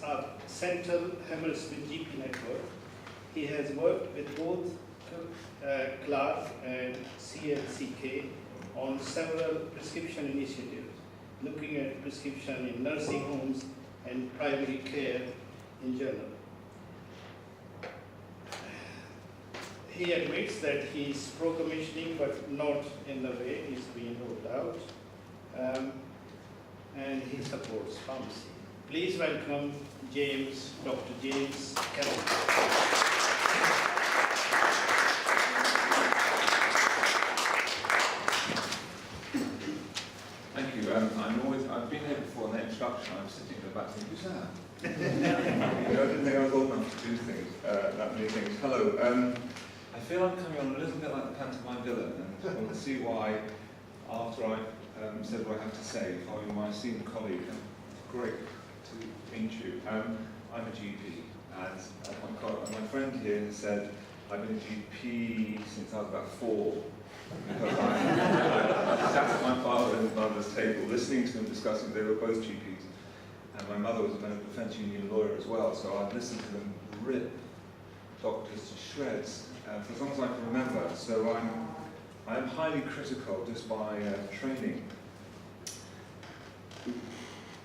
C: up Central Hammersmith GP network. He has worked with both Clark and CLCK on several prescription initiatives, looking at prescription in nursing homes and primary care in general. He admits that he is pro-commissioning, but not in the way he's being rolled out, and he supports pharmacy. Please welcome Dr. James Carroll.
F: Thank you. I've been here before in the introduction. I'm sitting in the back thinking, who's that? I didn't think I was old enough to do things, that many things. Hello. I feel I'm coming on a little bit like the pantomime villain, and we'll see why after I've said what I have to say, following my esteemed colleague. Great to meet you. I'm a GP, and my friend here has said I've been a GP since I was about 4. Because I sat at my father and mother's table listening to them discussing, they were both GPs, and my mother was a medical defence union lawyer as well, so I'd listened to them rip doctors to shreds for as long as I can remember. So I am highly critical just by training.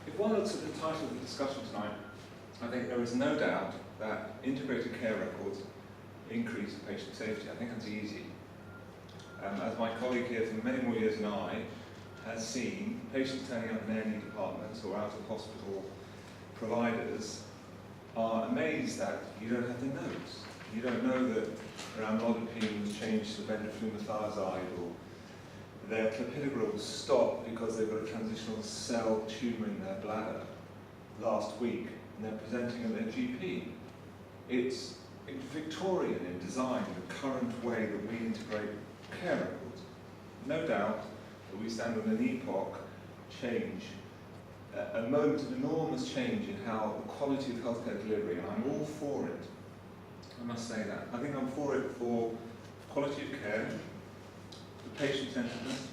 F: If one looks at the title of the discussion tonight, I think there is no doubt that integrated care records increase patient safety. I think that's easy. As my colleague here for many more years than I has seen, patients turning up in A&E departments or out of hospital providers are amazed that you don't have the notes. You don't know that amlodipine was changed to bendiflumethiazide, or their clopidogrel was stopped because they've got a transitional cell tumour in their bladder last week, and they're presenting at their GP. It's Victorian in design, the current way that we integrate care records. No doubt that we stand on an epoch change, a moment of enormous change in how the quality of healthcare delivery, and I'm all for it. I must say that. I think I'm for it for quality of care, the patient-centeredness,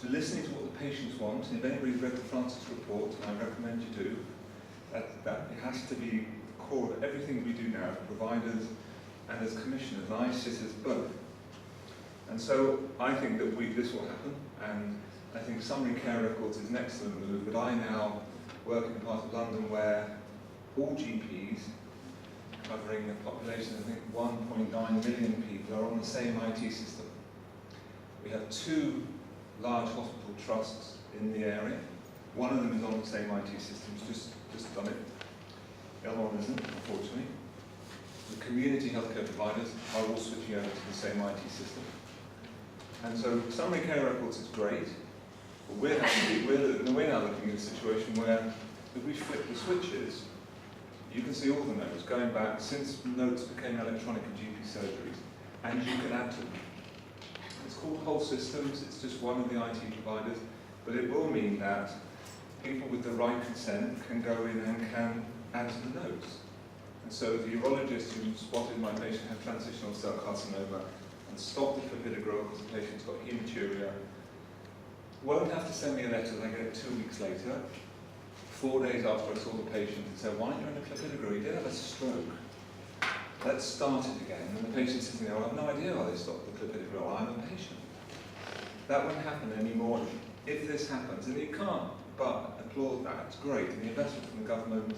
F: to listening to what the patients want. And if anybody's read the Francis report, and I recommend you do, that it has to be the core of everything we do now as providers and as commissioners. And I sit as both. And so I think that this will happen, and I think summary care records is an excellent move, but I now work in a part of London where all GPs, covering a population of I think 1.9 million people, are on the same IT system. We have 2 large hospital trusts in the area. One of them is on the same IT system, it's just done it. The other one isn't, unfortunately. The community healthcare providers are all switching over to the same IT system. And so summary care records is great, but we're now looking at a situation where if we flip the switches, you can see all the notes going back since notes became electronic in GP surgeries, and you can add to them. It's called whole systems, it's just one of the IT providers, but it will mean that people with the right consent can go in and can add to the notes. And so the urologist who spotted my patient had transitional cell carcinoma and stopped the clopidogrel because the patient's got hematuria won't have to send me a letter that I get 2 weeks later, 4 days after I saw the patient, and say, why aren't you on a clopidogrel? He did have a stroke. Let's start it again. And the patient's sitting there, well, I have no idea why they stopped the clopidogrel. I'm a patient. That won't happen anymore if this happens. And you can't but applaud that. It's great. And the investment from the government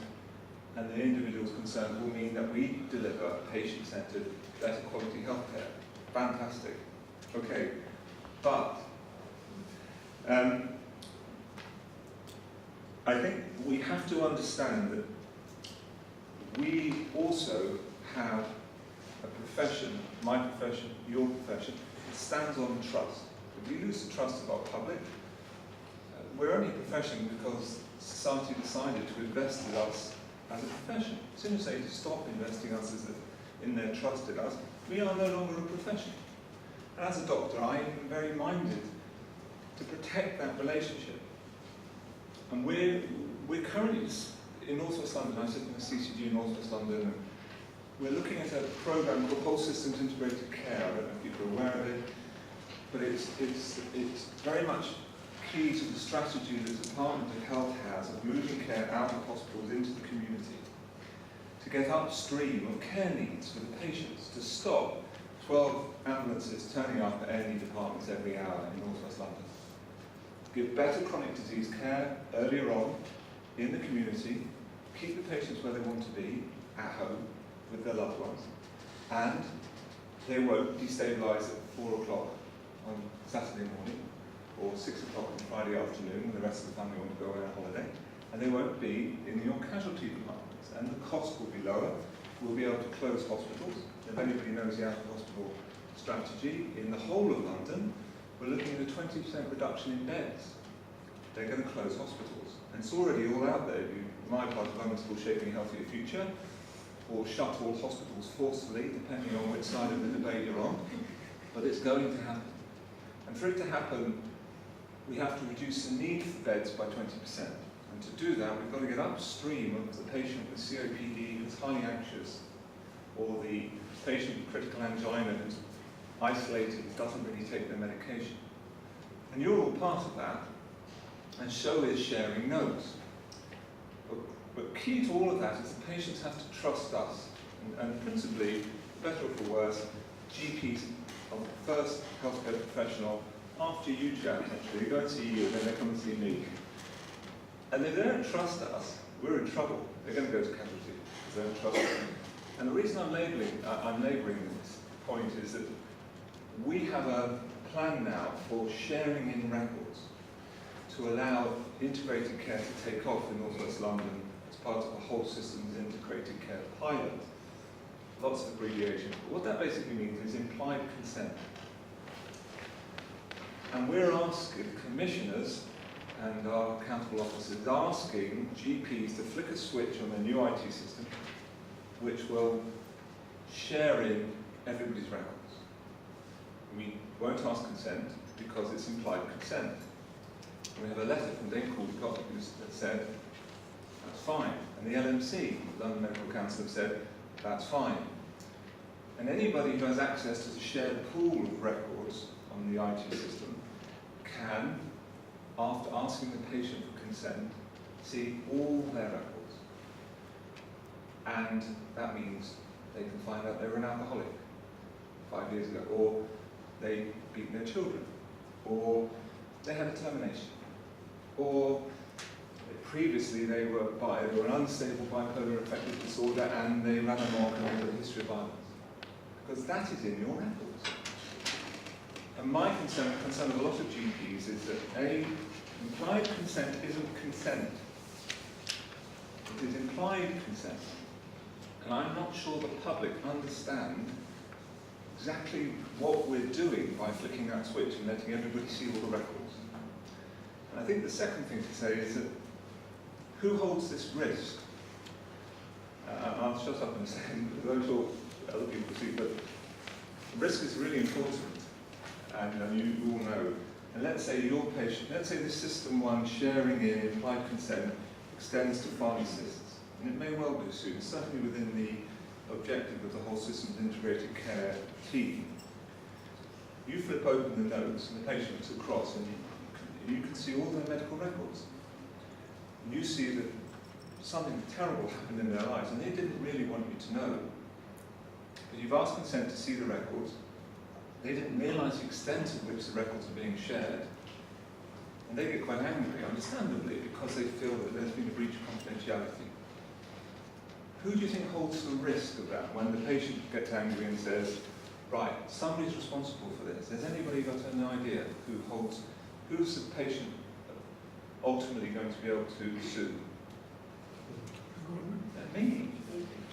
F: and the individuals concerned will mean that we deliver patient-centred, better quality healthcare. Fantastic. Okay. But I think we have to understand that we also have a profession, my profession, your profession, that stands on trust. If we lose the trust of our public, we're only a profession because society decided to invest in us as a profession. As soon as they stop investing us in their trust in us, we are no longer a profession. And as a doctor, I am very minded to protect that relationship. And we're currently in North West London. I sit in the CCG in North West London, and we're looking at a programme called Whole Systems Integrated Care. I don't know if people are aware of it, but it's very much key to the strategy that the Department of Health has of moving care out of hospitals into the community, to get upstream of care needs for the patients, to stop 12 ambulances turning up at A&E departments every hour in North West London. Give better chronic disease care earlier on in the community, keep the patients where they want to be, at home, with their loved ones, and they won't destabilise at 4 o'clock on Saturday morning, or 6 o'clock on Friday afternoon when the rest of the family want to go away on holiday, and they won't be in your casualty departments, and the cost will be lower. We'll be able to close hospitals. If anybody knows the out-of-hospital strategy, in the whole of London, we're looking at a 20% reduction in beds. They're going to close hospitals. And it's already all out there. My part of London's called Shaping a Healthier Future, or shut all hospitals forcefully, depending on which side of the debate you're on. But it's going to happen. And for it to happen, we have to reduce the need for beds by 20%. And to do that, we've got to get upstream of the patient with COPD who's highly anxious, or the patient with critical angina who's isolated, doesn't really take their medication. And you're all part of that, and so is sharing notes. But key to all of that is the patients have to trust us, and principally, for better or for worse, GPs are the first healthcare professional after you, Jack, actually. They go and see you, and then they come and see me. And if they don't trust us, we're in trouble. They're going to go to casualty because they don't trust us. And the reason I'm labouring this point is that we have a plan now for sharing in records to allow integrated care to take off in North West London as part of a whole systems integrated care pilot. Lots of abbreviation. But what that basically means is implied consent. And we're asking commissioners and our accountable officers asking GPs to flick a switch on their new IT system, which will share in everybody's records. We won't ask consent because it's implied consent. We have a letter from Dame Caldecott that said, that's fine. And the LMC, the London Medical Council, have said, that's fine. And anybody who has access to the shared pool of records on the IT system can, after asking the patient for consent, see all their records. And that means they can find out they were an alcoholic 5 years ago, or they beat their children, or they had a termination, or previously they were an unstable bipolar affective disorder and they ran amok and had a history of violence. Because that is in your records. And my concern of a lot of GPs is that implied consent isn't consent. It is implied consent. And I'm not sure the public understand exactly what we're doing by flicking that switch and letting everybody see all the records. And I think the second thing to say is that who holds this risk? I'll shut up in a second, because I'm sure other people will see, but risk is really important, and you all know. And let's say your patient, let's say this system one sharing in implied consent extends to pharmacists, and it may well do soon, certainly within the objective of the whole systems integrated care team. You flip open the notes and the patient looks across and you can see all their medical records. And you see that something terrible happened in their lives and they didn't really want you to know. But you've asked consent to see the records. They didn't realise the extent to which the records are being shared. And they get quite angry, understandably, because they feel that there's been a breach of confidentiality. Who do you think holds the risk of that when the patient gets angry and says, right, somebody's responsible for this? Has anybody got an idea who's the patient ultimately going to be able to sue? Me,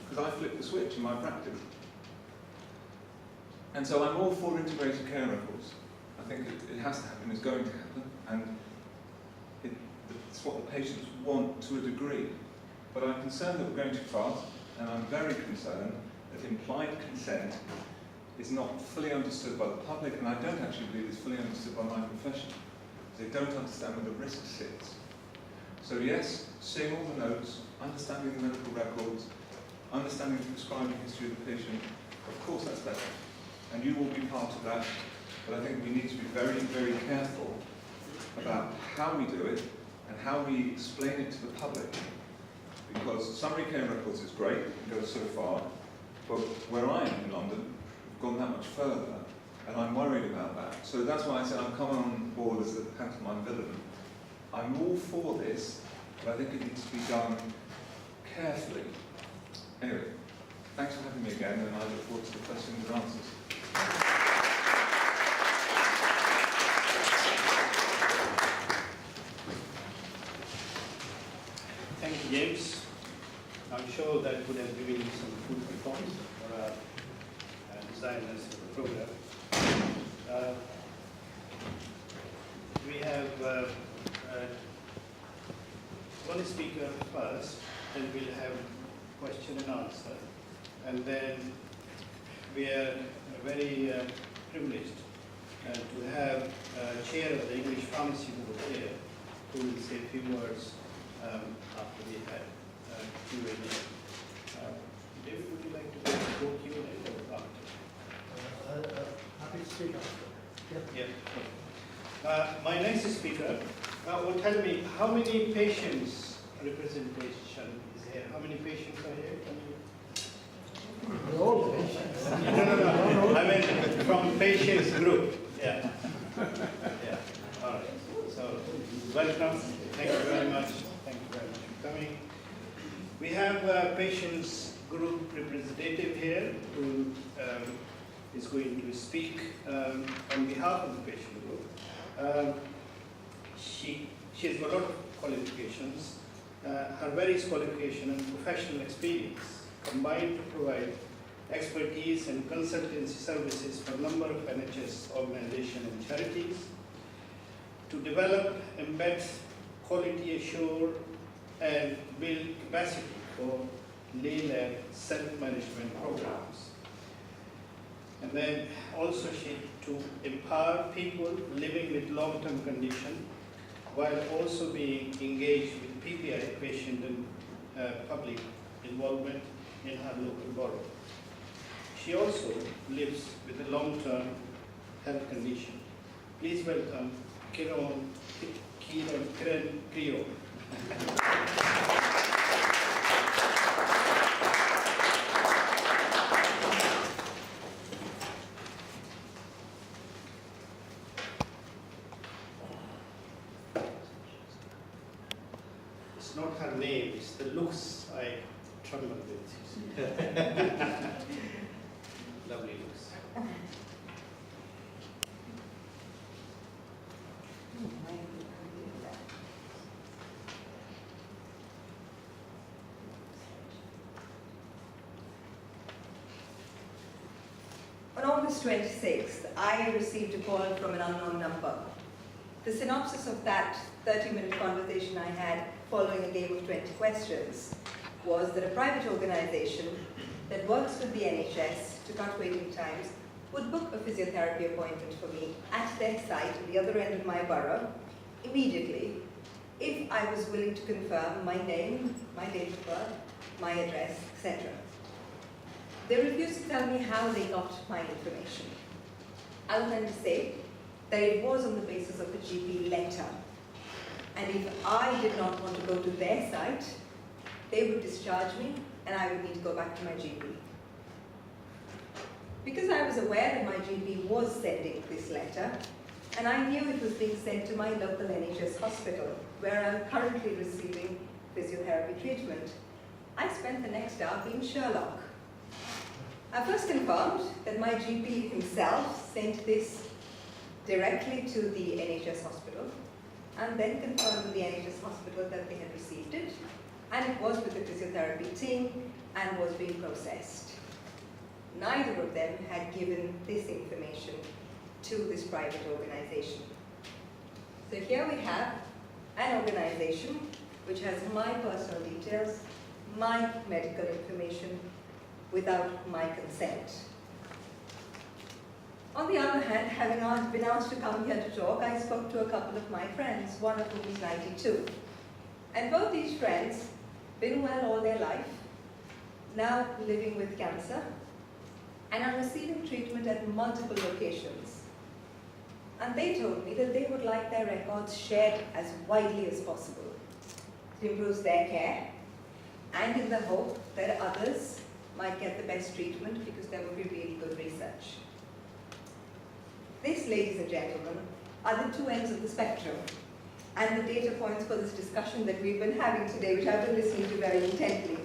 F: because I flipped the switch in my practice. And so I'm all for integrated care records. I think it has to happen, it's going to happen, and it's what the patients want to a degree. But I'm concerned that we're going too fast, and I'm very concerned that implied consent is not fully understood by the public, and I don't actually believe it's fully understood by my profession. They don't understand where the risk sits. So yes, seeing all the notes, understanding the medical records, understanding the prescribing history of the patient, of course that's better. And you will be part of that, but I think we need to be very, very careful about how we do it and how we explain it to the public. Because summary care records is great, it goes so far, but where I am in London, we've gone that much further, and I'm worried about that. So that's why I said I'm coming on board as a pantomime villain. I'm all for this, but I think it needs to be done carefully. Anyway, thanks for having me again, and I look forward to the questions and answers.
C: Thank you, James. I'm sure that would have given you some food for thought for our designers of the program. We have one speaker first, then we'll have question and answer. And then we are very privileged to have chair of the English Pharmacy Board here, who will say a few words after we have Q&A. David, would you like to go Q&A or after?
B: Happy to speak after.
C: Yeah. My next speaker will tell me how many patients representation is here. How many patients are here?
B: All patients.
C: No. I mean from patients group. Yeah. Yeah. All right. So welcome. Thank you very much. Thank you very much for coming. We have a patients group representative here who is going to speak on behalf of the patient group. She has got a lot of qualifications. Her various qualifications and professional experience combined to provide expertise and consultancy services for a number of NHS organizations and charities. to develop, embed, quality assure, and build capacity for lay-led self-management programs. And then also to empower people living with long-term condition while also being engaged with PPI, patient and public involvement in her local borough. She also lives with a long-term health condition. Please welcome Kiran Krio. It's not her name, it's the looks I tremble with. Lovely looks.
G: On August 26th, I received a call from an unknown number. The synopsis of that 30-minute conversation I had following a game of 20 questions was that a private organization that works with the NHS to cut waiting times would book a physiotherapy appointment for me at their site at the other end of my borough immediately if I was willing to confirm my name, my date of birth, my address, etc. They refused to tell me how they got my information, other than to say that it was on the basis of a GP letter. And if I did not want to go to their site, they would discharge me and I would need to go back to my GP. Because I was aware that my GP was sending this letter, and I knew it was being sent to my local NHS hospital, where I'm currently receiving physiotherapy treatment, I spent the next hour being Sherlock. I first confirmed that my GP himself sent this directly to the NHS hospital, and then confirmed with the NHS hospital that they had received it, and it was with the physiotherapy team and was being processed. Neither of them had given this information to this private organization. So here we have an organization which has my personal details, my medical information, without my consent. On the other hand, having been asked to come here to talk, I spoke to a couple of my friends, one of whom is 92. And both these friends, been well all their life, now living with cancer, and are receiving treatment at multiple locations. And they told me that they would like their records shared as widely as possible. It improves their care, and in the hope that others might get the best treatment because there will be really good research. This, ladies and gentlemen, are the two ends of the spectrum, and the data points for this discussion that we've been having today, which I've been listening to very intently.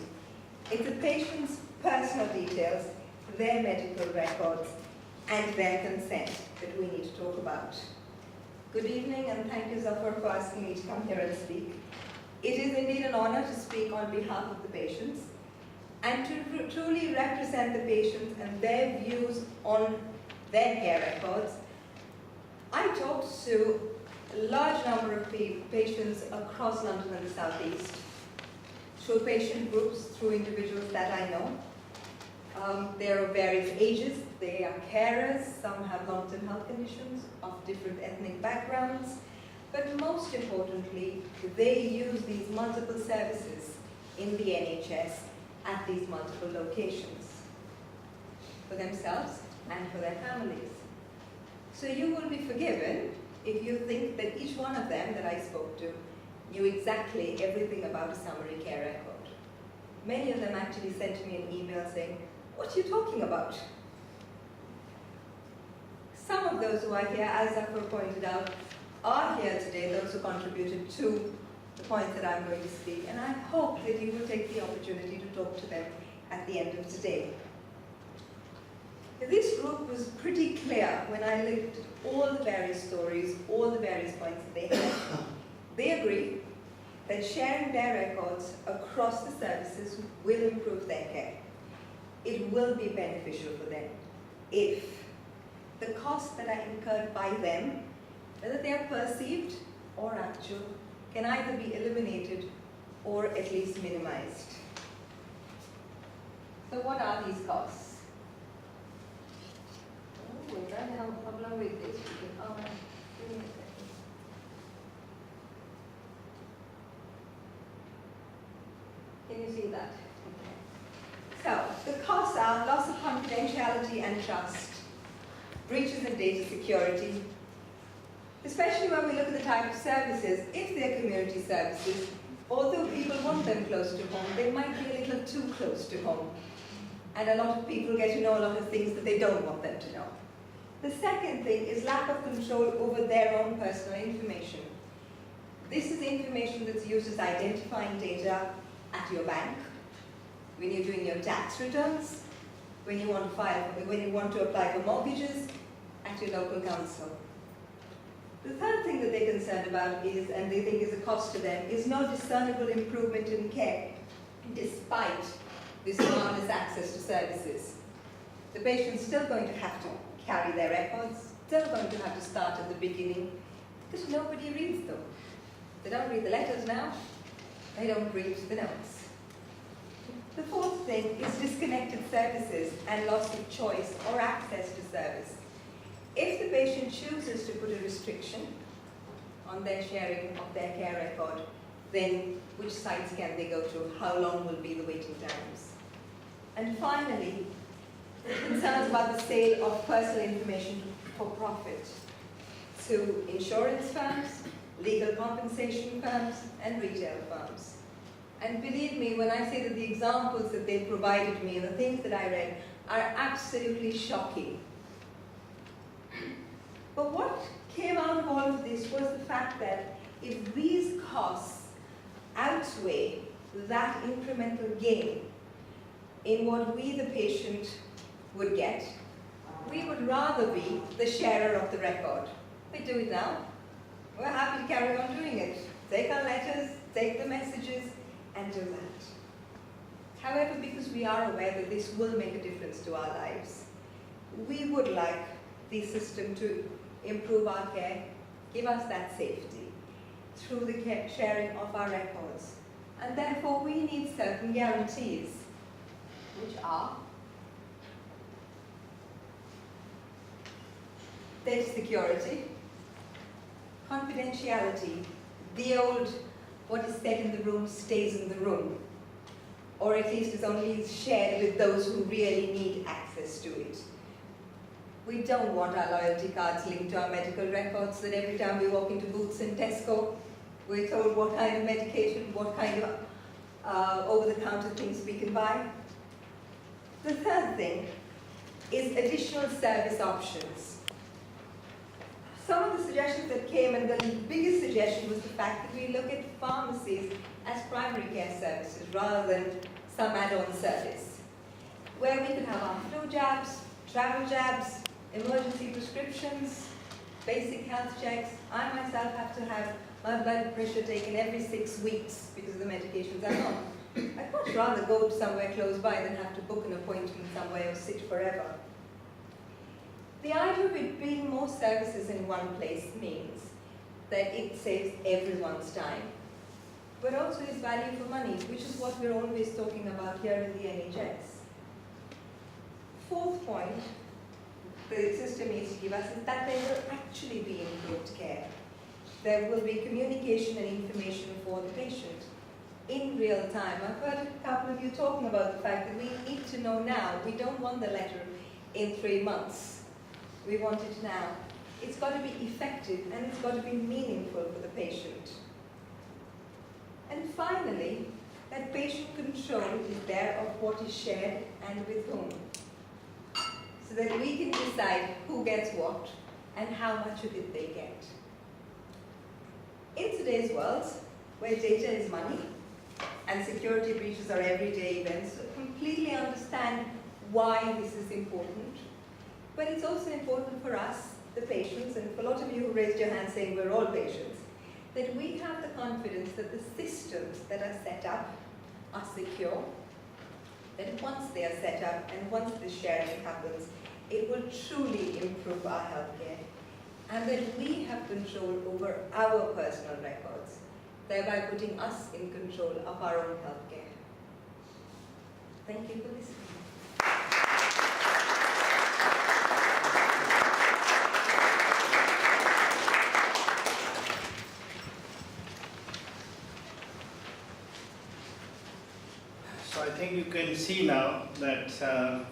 G: It's the patient's personal details, their medical records, and their consent that we need to talk about. Good evening, and thank you, Zafar, for asking me to come here and speak. It is indeed an honor to speak on behalf of the patients, and to truly represent the patients and their views on their care records. I talked to a large number of patients across London and the South East, through patient groups, through individuals that I know. They're of various ages, they are carers, some have long-term health conditions of different ethnic backgrounds, but most importantly, they use these multiple services in the NHS at these multiple locations, for themselves and for their families. So you will be forgiven if you think that each one of them that I spoke to knew exactly everything about a summary care record. Many of them actually sent me an email saying, "What are you talking about?" Some of those who are here, as Zafar pointed out, are here today, those who contributed to the points that I'm going to speak, and I hope that you will take the opportunity to talk to them at the end of today. This group was pretty clear when I looked at all the various stories, all the various points that they had. They agree that sharing their records across the services will improve their care. It will be beneficial for them if the costs that are incurred by them whether they are perceived or actual, can either be eliminated or at least minimized. So what are these costs? Oh, we're going to have a problem with this. Give me a second. Can you see that? So, the costs are loss of confidentiality and trust, breaches in data security, especially when we look at the type of services. If they're community services, although people want them close to home, they might be a little too close to home. And a lot of people get to know a lot of things that they don't want them to know. The second thing is lack of control over their own personal information. This is information that's used as identifying data at your bank, when you're doing your tax returns, when you want to apply for mortgages, at your local council. The third thing that they're concerned about is, and they think is a cost to them, is no discernible improvement in care, despite this marvelous access to services. The patient's still going to have to carry their records, still going to have to start at the beginning, because nobody reads them. They don't read the letters now, they don't read the notes. The fourth thing is disconnected services and loss of choice or access to service. If the patient chooses to put a restriction on their sharing of their care record, then which sites can they go to? How long will be the waiting times? And finally, concerns about the sale of personal information for profit to insurance firms, legal compensation firms, and retail firms. And believe me when I say that the examples that they provided me and the things that I read are absolutely shocking. But what came out of all of this was the fact that if these costs outweigh that incremental gain in what we, the patient, would get, we would rather be the sharer of the record. We do it now. We're happy to carry on doing it. Take our letters, take the messages, and do that. However, because we are aware that this will make a difference to our lives, we would like the system to improve our care, give us that safety through the sharing of our records. And therefore, we need certain guarantees, which are data security, confidentiality, the old what is said in the room stays in the room, or at least is only shared with those who really need access to it. We don't want our loyalty cards linked to our medical records, that every time we walk into Boots and Tesco, we're told what kind of medication, what kind of over-the-counter things we can buy. The third thing is additional service options. Some of the suggestions that came, and the biggest suggestion was the fact that we look at pharmacies as primary care services rather than some add-on service, where we could have our flu jabs, travel jabs, emergency prescriptions, basic health checks. I myself have to have my blood pressure taken every 6 weeks because of the medications I'm on. I'd much rather go somewhere close by than have to book an appointment somewhere or sit forever. The idea of it being more services in one place means that it saves everyone's time, but also is value for money, which is what we're always talking about here in the NHS. Fourth point the system needs to give us is that there will actually be improved care. There will be communication and information for the patient in real time. I've heard a couple of you talking about the fact that we need to know now. We don't want the letter in 3 months. We want it now. It's got to be effective and it's got to be meaningful for the patient. And finally, that patient control is there of what is shared and with whom, so that we can decide who gets what and how much of it they get. In today's world, where data is money and security breaches are everyday events, I completely understand why this is important. But it's also important for us, the patients, and for a lot of you who raised your hand saying we're all patients, that we have the confidence that the systems that are set up are secure, that once they are set up and once the sharing happens, it will truly improve our healthcare. and that we have control over our personal records, thereby putting us in control of our own healthcare. Thank you for listening.
C: So I think you can see now that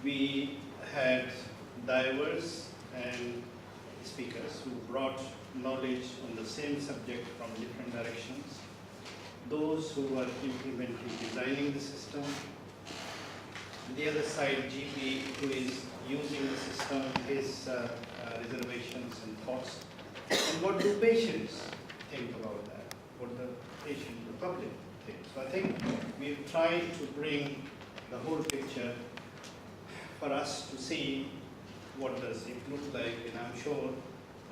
C: we had diverse and speakers who brought knowledge on the same subject from different directions. Those who were implementing, designing the system. On the other side, GP, who is using the system, his reservations and thoughts. And what do patients think about that? What the patient, the public think? So I think we've tried to bring the whole picture for us to see what does it look like, and I'm sure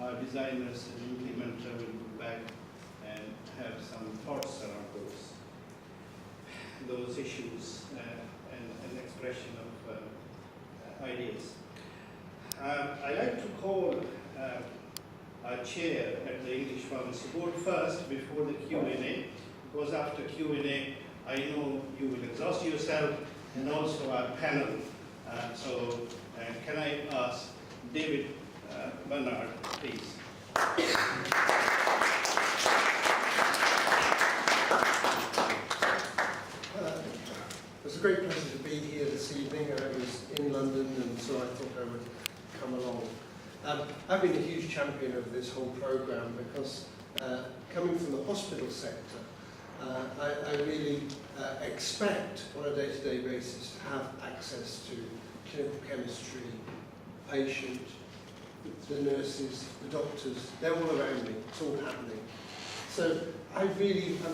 C: our designers and implementer will go back and have some thoughts around those issues and expression of ideas. I like to call our chair at the English Pharmacy Board first before the Q&A, because after Q&A I know you will exhaust yourself, and also our panel. So can I ask David Bernard, please?
B: It's a great pleasure to be here this evening. I was in London, and so I thought I would come along. I've been a huge champion of this whole programme because coming from the hospital sector, I really expect on a day-to-day basis to have access to clinical chemistry, patient, the nurses, the doctors. They're all around me. It's all happening. So I'm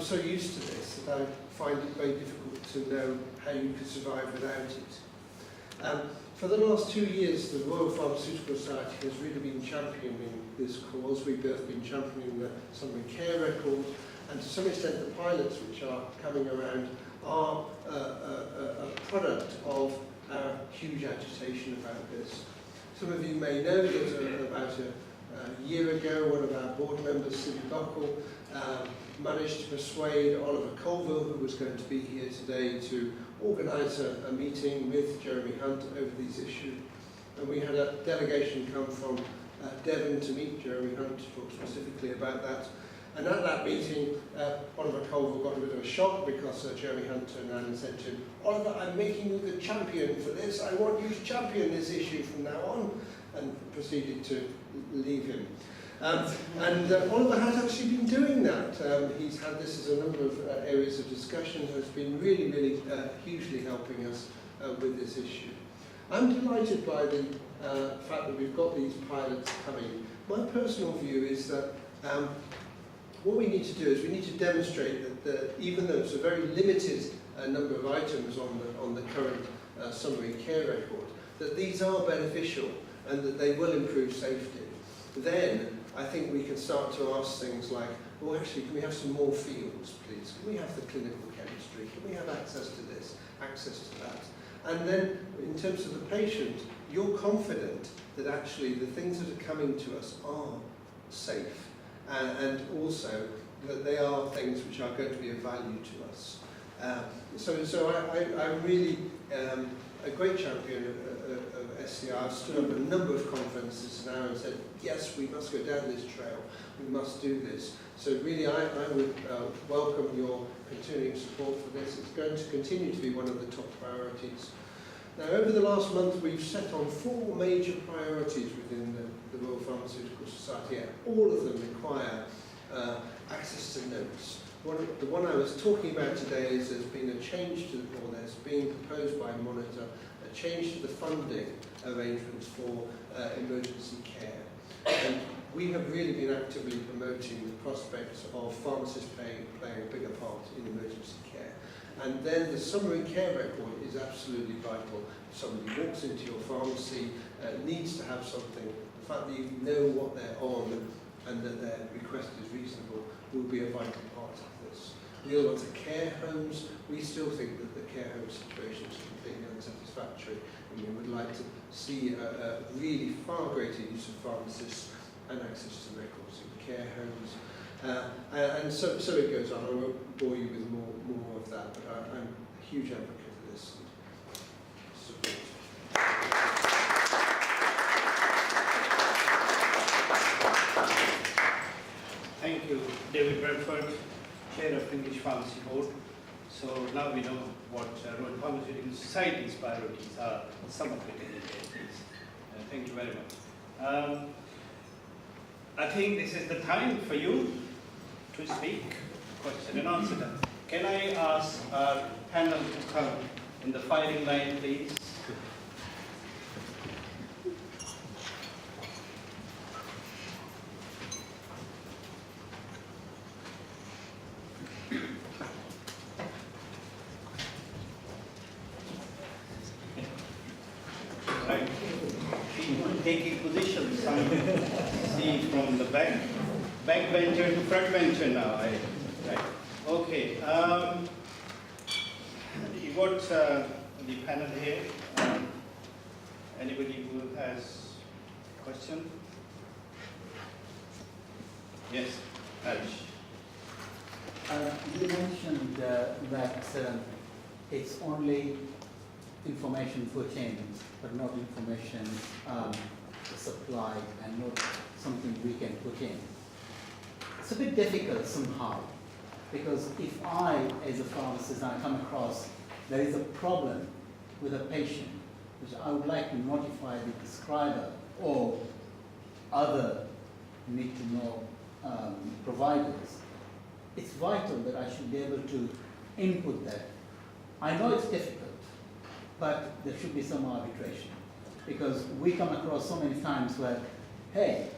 B: so used to this that I find it very difficult to know how you could survive without it. For the last 2 years, the Royal Pharmaceutical Society has really been championing this cause. We've both been championing the summary care record, and to some extent the pilots which are coming around are a product of our huge agitation about this. Some of you may know that about a year ago, one of our board members, Cindy Buckle, managed to persuade Oliver Colville, who was going to be here today, to organise a meeting with Jeremy Hunt over these issues. And we had a delegation come from Devon to meet Jeremy Hunt to talk specifically about that. And at that meeting, Oliver Colville got a bit of a shock because Jeremy Hunt turned around and said to him, "Oliver, I'm making you the champion for this. I want you to champion this issue from now on," and proceeded to leave him. Oliver has actually been doing that. He's had this as a number of areas of discussion, has been really, really hugely helping us with this issue. I'm delighted by the fact that we've got these pilots coming. My personal view is that what we need to do is we need to demonstrate that even though it's a very limited number of items on the current summary care record, that these are beneficial and that they will improve safety. Then I think we can start to ask things like, well, actually, can we have some more fields, please? Can we have the clinical chemistry? Can we have access to this, access to that? And then, in terms of the patient, you're confident that actually the things that are coming to us are safe, and also that they are things which are going to be of value to us. So I'm really a great champion of SCI. I've stood up at a number of conferences now and said, yes, we must go down this trail, we must do this. So really I would welcome your continuing support for this. It's going to continue to be one of the top priorities. Now, over the last month, we've set on 4 major priorities within the Royal Pharmaceutical Society, and all of them require access to notes. The one I was talking about today is there's been a change to, or there's been proposed by Monitor, a change to the funding arrangements for emergency care. And we have really been actively promoting the prospects of pharmacists playing a bigger part in emergency care. And then the summary care record is absolutely vital. If somebody walks into your pharmacy, needs to have something, the fact that you know what they're on and that their request is reasonable will be a vital part of this. The other ones are care homes. We still think that the care home situation is completely unsatisfactory, and we would like to see a really far greater use of pharmacists and access to records in care homes. And so it goes on. I won't bore you with more of that, but I'm a huge advocate of this and support.
C: Thank you, David Bradford, Chair of English Pharmacy Board. So now we know what Royal Pharmaceutical Society's priorities are, some of it in detail, please. Thank you very much. I think this is the time for you to speak, question and answer them. Can I ask our panel to come in the firing line, please? Right. Taking positions, some see from the backbencher to front bencher now. Right. Okay. You got the panel here. Anybody who has a question? Yes, Harish.
H: You mentioned that it's only information for change, but not information supplied and not something we can put in. It's a bit difficult somehow, because if I, as a pharmacist, I come across there is a problem with a patient, which I would like to notify the prescriber or other need-to-know providers, it's vital that I should be able to input that. I know it's difficult, but there should be some arbitration, because we come across so many times where, hey,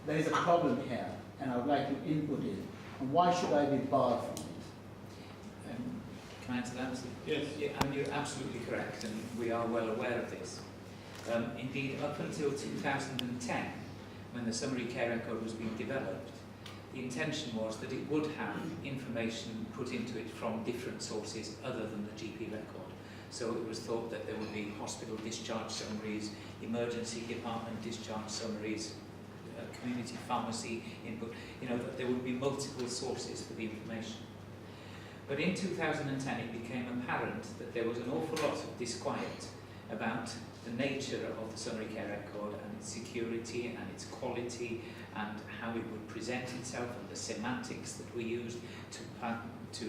H: there is a problem here, and I would like to input it, and why should I be barred from it?
E: Can I answer that?
C: Yes.
E: Yeah, I mean, you're absolutely correct, and we are well aware of this. Indeed, up until 2010, when the summary care record was being developed, the intention was that it would have information put into it from different sources other than the GP record. So it was thought that there would be hospital discharge summaries, emergency department discharge summaries, community pharmacy input, that there would be multiple sources for the information. But in 2010 it became apparent that there was an awful lot of disquiet about the nature of the summary care record and its security and its quality and how it would present itself and the semantics that we used to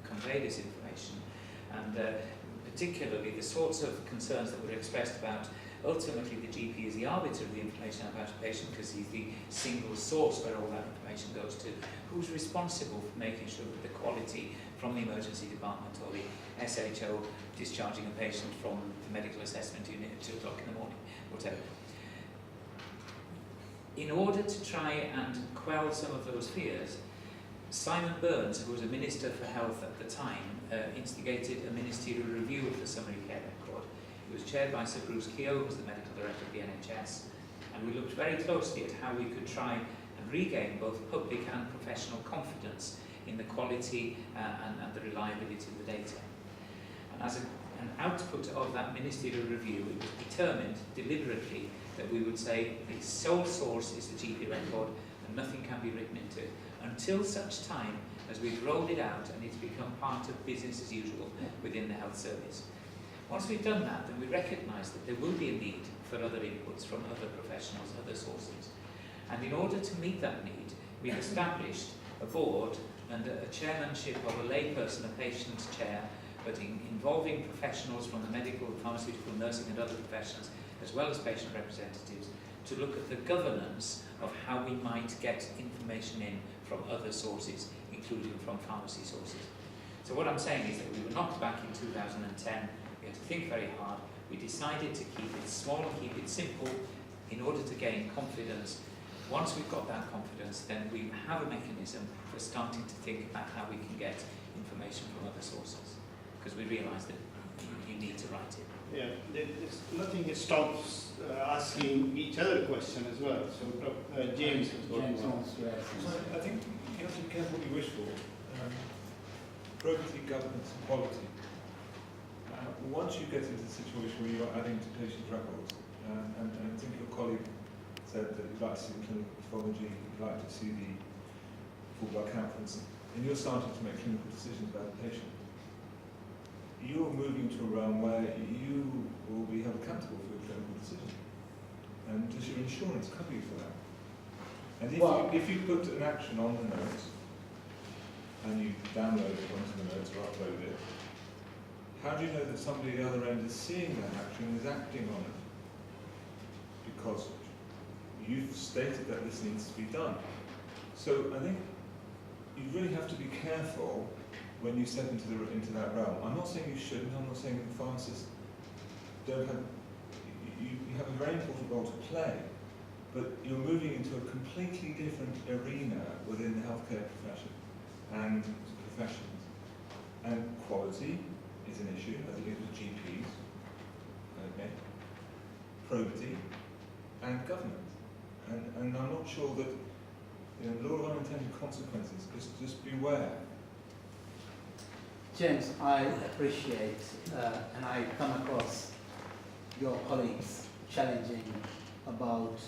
E: convey this information. And particularly the sorts of concerns that were expressed about ultimately the GP is the arbiter of the information about a patient because he's the single source where all that information goes to. Who's responsible for making sure that the quality from the emergency department or the SHO discharging a patient from the medical assessment unit at 2 o'clock in the morning, whatever. In order to try and quell some of those fears, Simon Burns, who was a Minister for Health at the time, instigated a ministerial review of the summary care record. It was chaired by Sir Bruce Keogh, who was the Medical Director of the NHS, and we looked very closely at how we could try and regain both public and professional confidence in the quality and the reliability of the data. And as an output of that ministerial review, it was determined deliberately that we would say the sole source is the GP record and nothing can be written into it until such time as we've rolled it out and it's become part of business as usual within the health service. Once we've done that, then we recognise that there will be a need for other inputs from other professionals, other sources. And in order to meet that need, we've established a board and a chairmanship of a layperson, a patient's chair, but involving professionals from the medical, pharmaceutical, nursing and other professions, as well as patient representatives, to look at the governance of how we might get information in from other sources, including from pharmacy sources. So what I'm saying is that we were knocked back in 2010, we had to think very hard, we decided to keep it small and keep it simple in order to gain confidence. Once we've got that confidence, then we have a mechanism for starting to think about how we can get information from other sources, because we realise that you need to write it.
C: Yeah, there's nothing that stops asking each other a question as well. So James has got
H: James
C: one.
H: wants to add something.
I: I think you have to be careful what you wish for. Probity, governance, and quality. Once you get into a situation where you are adding to patient records, and I think your colleague
F: said that you'd like to see the clinical pathology, you'd like to see the full blood count, for instance, and you're starting to make clinical decisions about the patient. You're moving to a realm where you will be held accountable for your clinical decision. And does your insurance cover you for that? And if you put an action on the notes, and you download it onto the notes or upload it, how do you know that somebody at the other end is seeing that action and is acting on it? Because you've stated that this needs to be done. So I think you really have to be careful when you step into that realm. I'm not saying you shouldn't, I'm not saying that the pharmacists don't have, you have a very important role to play, but you're moving into a completely different arena within the healthcare profession and professions. And quality is an issue, as it is with GPs, okay, probity, and governance. And I'm not sure that, law of unintended consequences, just beware.
H: James, I appreciate, and I come across your colleagues challenging about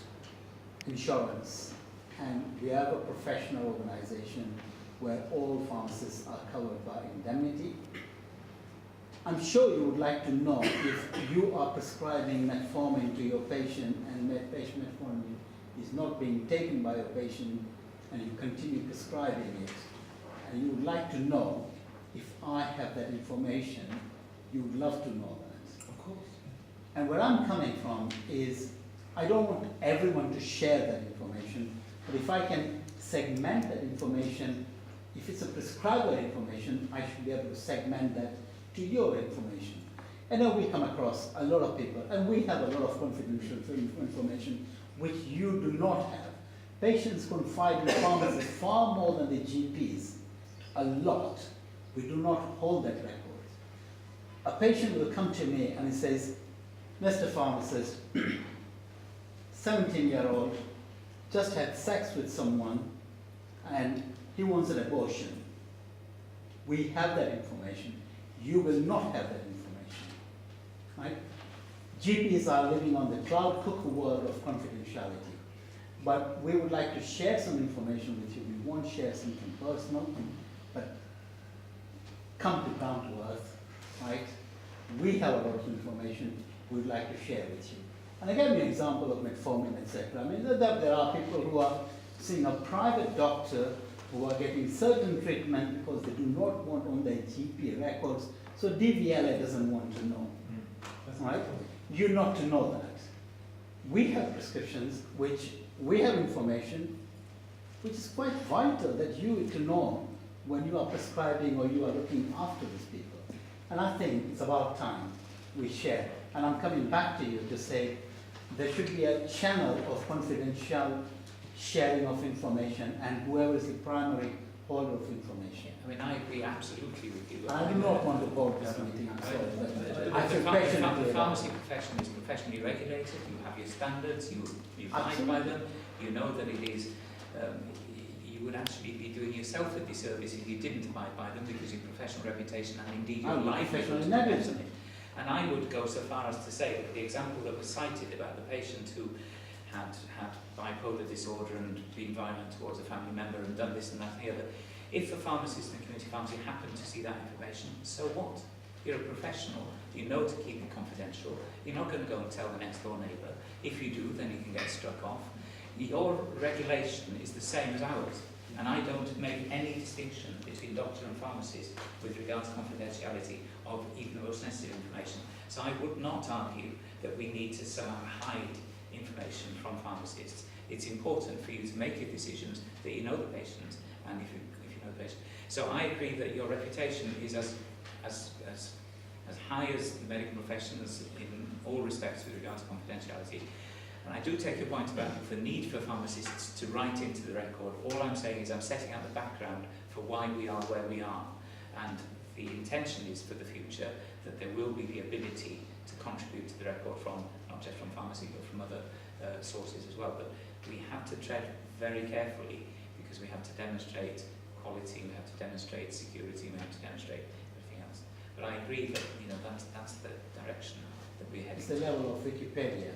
H: insurance, and we have a professional organization where all pharmacists are covered by indemnity. I'm sure you would like to know if you are prescribing metformin to your patient and metformin is not being taken by your patient and you continue prescribing it, and you would like to know if I have that information, you would love to know that.
F: Of course.
H: And where I'm coming from is, I don't want everyone to share that information, but if I can segment that information, if it's a prescriber information, I should be able to segment that to your information. And then we come across a lot of people, and we have a lot of confidential information which you do not have. Patients confide in pharmacists far more than the GPs, a lot. We do not hold that record. A patient will come to me and he says, Mr. Pharmacist, 17-year-old, just had sex with someone and he wants an abortion. We have that information. You will not have that information. Right? GPs are living on the cloud cuckoo world of confidentiality. But we would like to share some information with you. We won't share something personal, but come to down to earth, right? We have a lot of information we'd like to share with you. And I gave you an example of metformin, etc. I mean, there are people who are seeing a private doctor who are getting certain treatment because they do not want on their GP records, so DVLA doesn't want to know, right? You're not to know that. We have prescriptions which we have information which is quite vital that you to know when you are prescribing or you are looking after these people. And I think it's about time we share. And I'm coming back to you to say there should be a channel of confidential sharing of information, and whoever is the primary holder of information.
E: I mean, I agree absolutely with you.
H: I do not want to hold this meeting, I'm sorry. But I feel
E: The
H: passionately
E: pharmacy
H: about it.
E: profession is professionally regulated. You have your standards, you abide by them. You know that it is, you would actually be doing yourself a disservice if you didn't abide by them, because your professional reputation and indeed your livelihood depends on it. And I would go so far as to say that the example that was cited about the patient who had bipolar disorder and been violent towards a family member and done this and that and the other, if a pharmacist in a community pharmacy happened to see that information, so what? You're a professional, you know to keep it confidential, you're not going to go and tell the next door neighbour. If you do, then you can get struck off. Your regulation is the same as ours, and I don't make any distinction between doctor and pharmacist with regards to confidentiality of even the most sensitive information. So I would not argue that we need to somehow hide information from pharmacists. It's important for you to make your decisions that you know the patient, and if you know the patient. So I agree that your reputation is as high as the medical professions in all respects with regards to confidentiality. And I do take your point about the need for pharmacists to write into the record. All I'm saying is I'm setting out the background for why we are where we are. And the intention is for the future that there will be the ability to contribute to the record from, not just from pharmacy, but from other sources as well. But we have to tread very carefully, because we have to demonstrate quality, we have to demonstrate security, we have to demonstrate everything else. But I agree that that's the direction that we're heading.
H: It's the level of Wikipedia.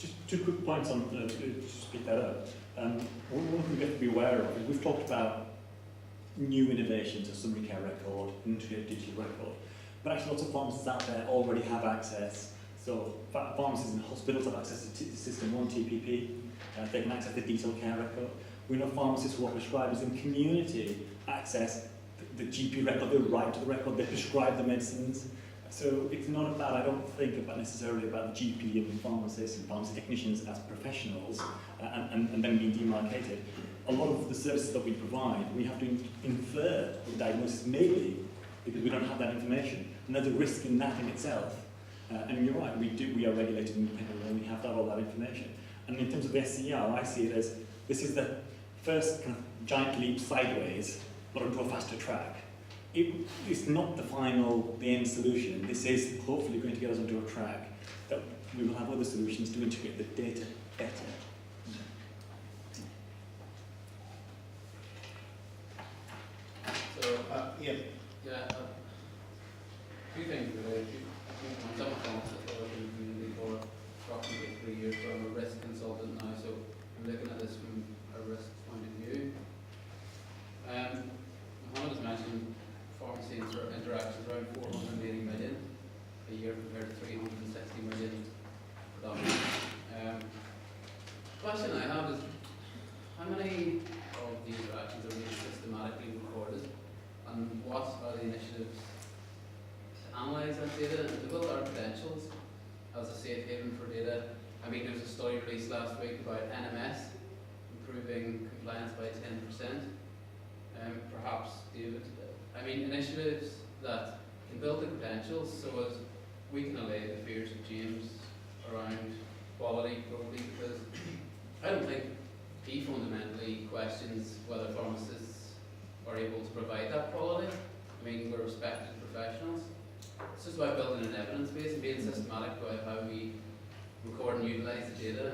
D: Just two quick points on to speed that up. One thing we have to be aware of is we've talked about new innovations, a summary care record, integrated digital record, but actually lots of pharmacists out there already have access. So pharmacists in hospitals have access to System 1 TPP, they can access the detailed care record. We know pharmacists who are prescribers in community access the GP record, they write to the record, they prescribe the medicines. So it's not about, I don't think about necessarily about the GP and pharmacists and pharmacy technicians as professionals and then being demarcated. A lot of the services that we provide, we have to infer the diagnosis maybe because we don't have that information. And there's a risk in that in itself. And you're right, we are regulated independently and we have to have all that information. And in terms of the SCR, I see it as this is the first kind of giant leap sideways, but onto a faster track. It's not the final, the end solution. This is hopefully going to get us onto a track that we will have other solutions to integrate the data better.
J: So,
C: Yeah.
J: yeah, two things related. I think myself and Thomas have worked in the community for approximately 3 years, so I'm a risk consultant now, so I'm looking at this from a risk point of view. Mohammed has mentioned pharmacy interactions around 480 million a year compared to 360 million predominantly. Question I have is, how many of these interactions are being systematically recorded, and what are the initiatives to analyse that data and develop our credentials as a safe haven for data? I mean, there was a study released last week about NMS improving compliance by 10%. Perhaps, David, I mean, initiatives that can build the credentials so as we can allay the fears of James around quality, probably, because I don't think he fundamentally questions whether pharmacists are able to provide that quality. I mean, we're respected professionals. It's just about building an evidence base and being systematic about how we record and utilise the data.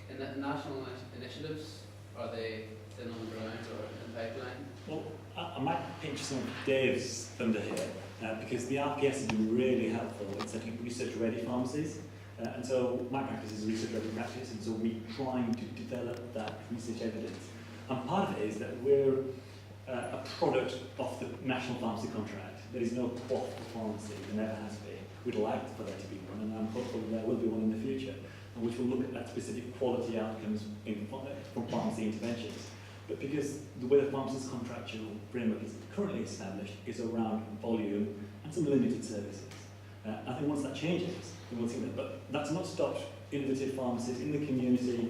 J: And the national initiatives, are they thin on the ground or in the pipeline?
D: Well, I might pinch some of Dave's thunder here, because the RPS has been really helpful in setting up research-ready pharmacies. And so my practice is research-ready practice, and so we're trying to develop that research evidence. And part of it is that we're a product of the National Pharmacy Contract. There is no QOF for pharmacy, there never has been. We'd like for there to be one, and I'm hopeful there will be one in the future, which will look at that specific quality outcomes from pharmacy interventions. But because the way the pharmacist's contractual framework is currently established is around volume and some limited services. I think once that changes, we will see that. But that's not stopped innovative pharmacists in the community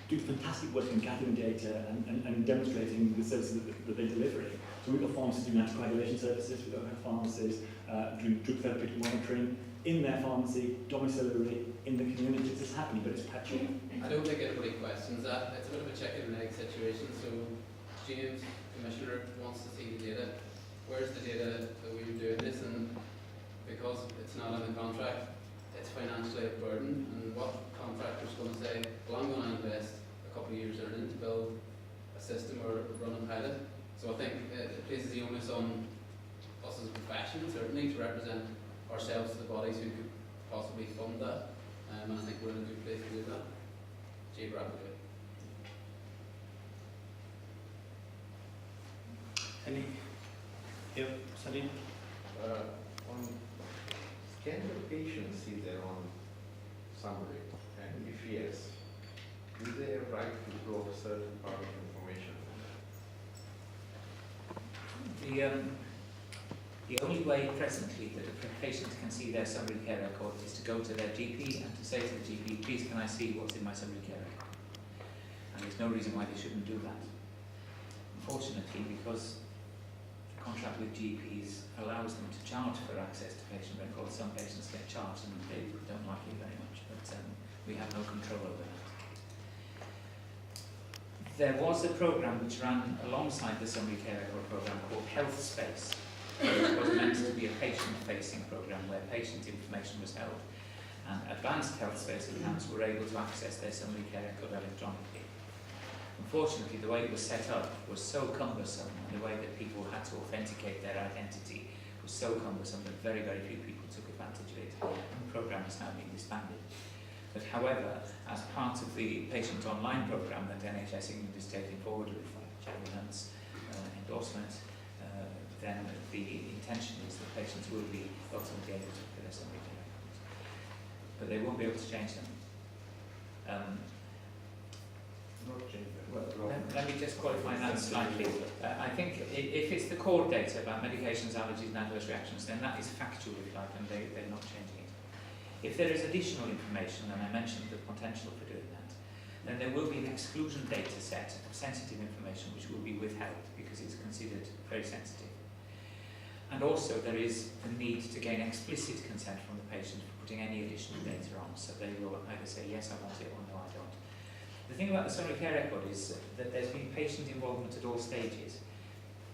D: do fantastic work in gathering data and demonstrating the services that they're delivering. So we've got pharmacists doing anticoagulation services, we've got pharmacists doing drug therapeutic monitoring in their pharmacy, domiciliary, in the community. This is happening, but it's patchy.
J: I don't think anybody questions that. It's a bit of a chicken and egg situation. So James, Commissioner, wants to see the data. Where's the data that we were doing this? And because it's not in the contract, it's financially a burden. And what contractor's going to say, well, I'm going to invest a couple of years earning to build a system or run a pilot. So I think it places the onus on us as a profession, certainly, to represent ourselves to the bodies who could possibly fund that. And I think we're in a good place to do that. Jay Bradley.
C: Any? Yep, Salim?
K: Can the patient see their own summary? And if yes, do they have right to draw a certain part of information?
E: The only way presently that a patient can see their summary care record is to go to their GP and to say to the GP, please can I see what's in my summary care record? And there's no reason why they shouldn't do that. Unfortunately, because the contract with GPs allows them to charge for access to patient records, some patients get charged and they don't like it very much, but we have no control over that. There was a programme which ran alongside the summary care record programme called Health Space. It was meant to be a patient-facing programme where patient information was held, and advanced health space accounts were able to access their summary care record electronically. Unfortunately, the way it was set up was so cumbersome, and the way that people had to authenticate their identity was so cumbersome that very, very few people took advantage of it, and the programme has now been disbanded. That however, as part of the patient online programme that NHS England is taking forward with Jeremy Hunt's endorsement, then the intention is that patients will be ultimately able to fill their summary care records. But they won't be able to change them. Let me just qualify that slightly. I think if it's the core data about medications, allergies and adverse reactions, then that is factual, if you like, and they're not changing it. If there is additional information, and I mentioned the potential for doing that, then there will be an exclusion data set of sensitive information which will be withheld because it's considered very sensitive. And also there is the need to gain explicit consent from the patient for putting any additional data on, so they will either say yes I want it or no I don't. The thing about the summary care record is that there's been patient involvement at all stages.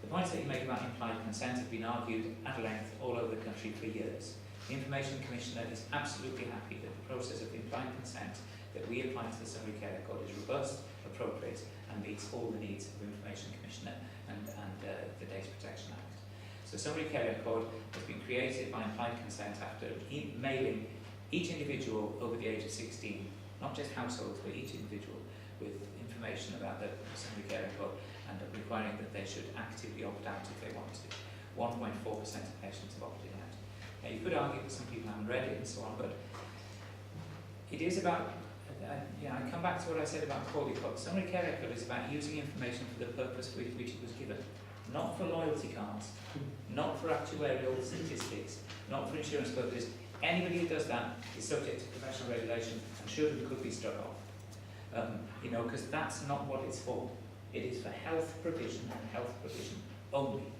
E: The points that you make about implied consent have been argued at length all over the country for years. The Information Commissioner is absolutely happy that the process of implied consent that we apply to the summary care record is robust, appropriate and meets all the needs of the Information Commissioner and the Data Protection Act. So summary care record has been created by implied consent after mailing each individual over the age of 16, not just households, but each individual with information about the summary care record and requiring that they should actively opt out if they want to. 1.4% of patients have opted out. Now you could argue that some people haven't read it and so on, but it is about, I come back to what I said about Macaulay Culkin. Summary care record is about using information for the purpose for which it was given. Not for loyalty cards, not for actuarial statistics, not for insurance purposes. Anybody who does that is subject to professional regulation and should and could be struck off. Because that's not what it's for. It is for health provision and health provision only.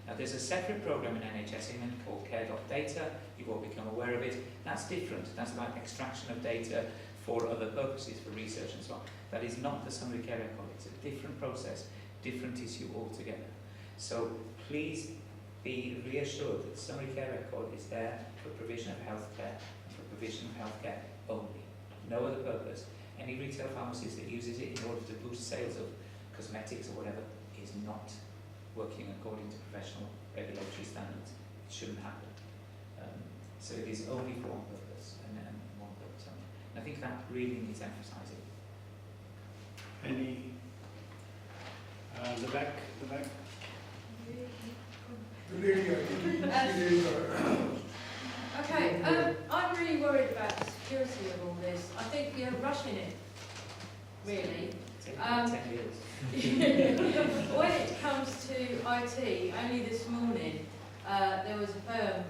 E: Now there's a separate programme in NHS England called Care.Data. You've all become aware of it. That's different. That's about extraction of data for other purposes, for research and so on. That is not the summary care record. It's a different process, different issue altogether. So please be reassured that the summary care record is there for provision of healthcare and for provision of healthcare only. No other purpose. Any retail pharmacist that uses it in order to boost sales of cosmetics or whatever is not working according to professional regulatory standards. It shouldn't happen. So it is only for one purpose and one purpose only. And I think that really needs emphasising.
C: Any? The back.
A: The lady, I think,
L: Okay, I'm really worried about the security of all this. I think you're rushing it, really.
E: 10 years.
L: When it comes to IT, only this morning there was a firm,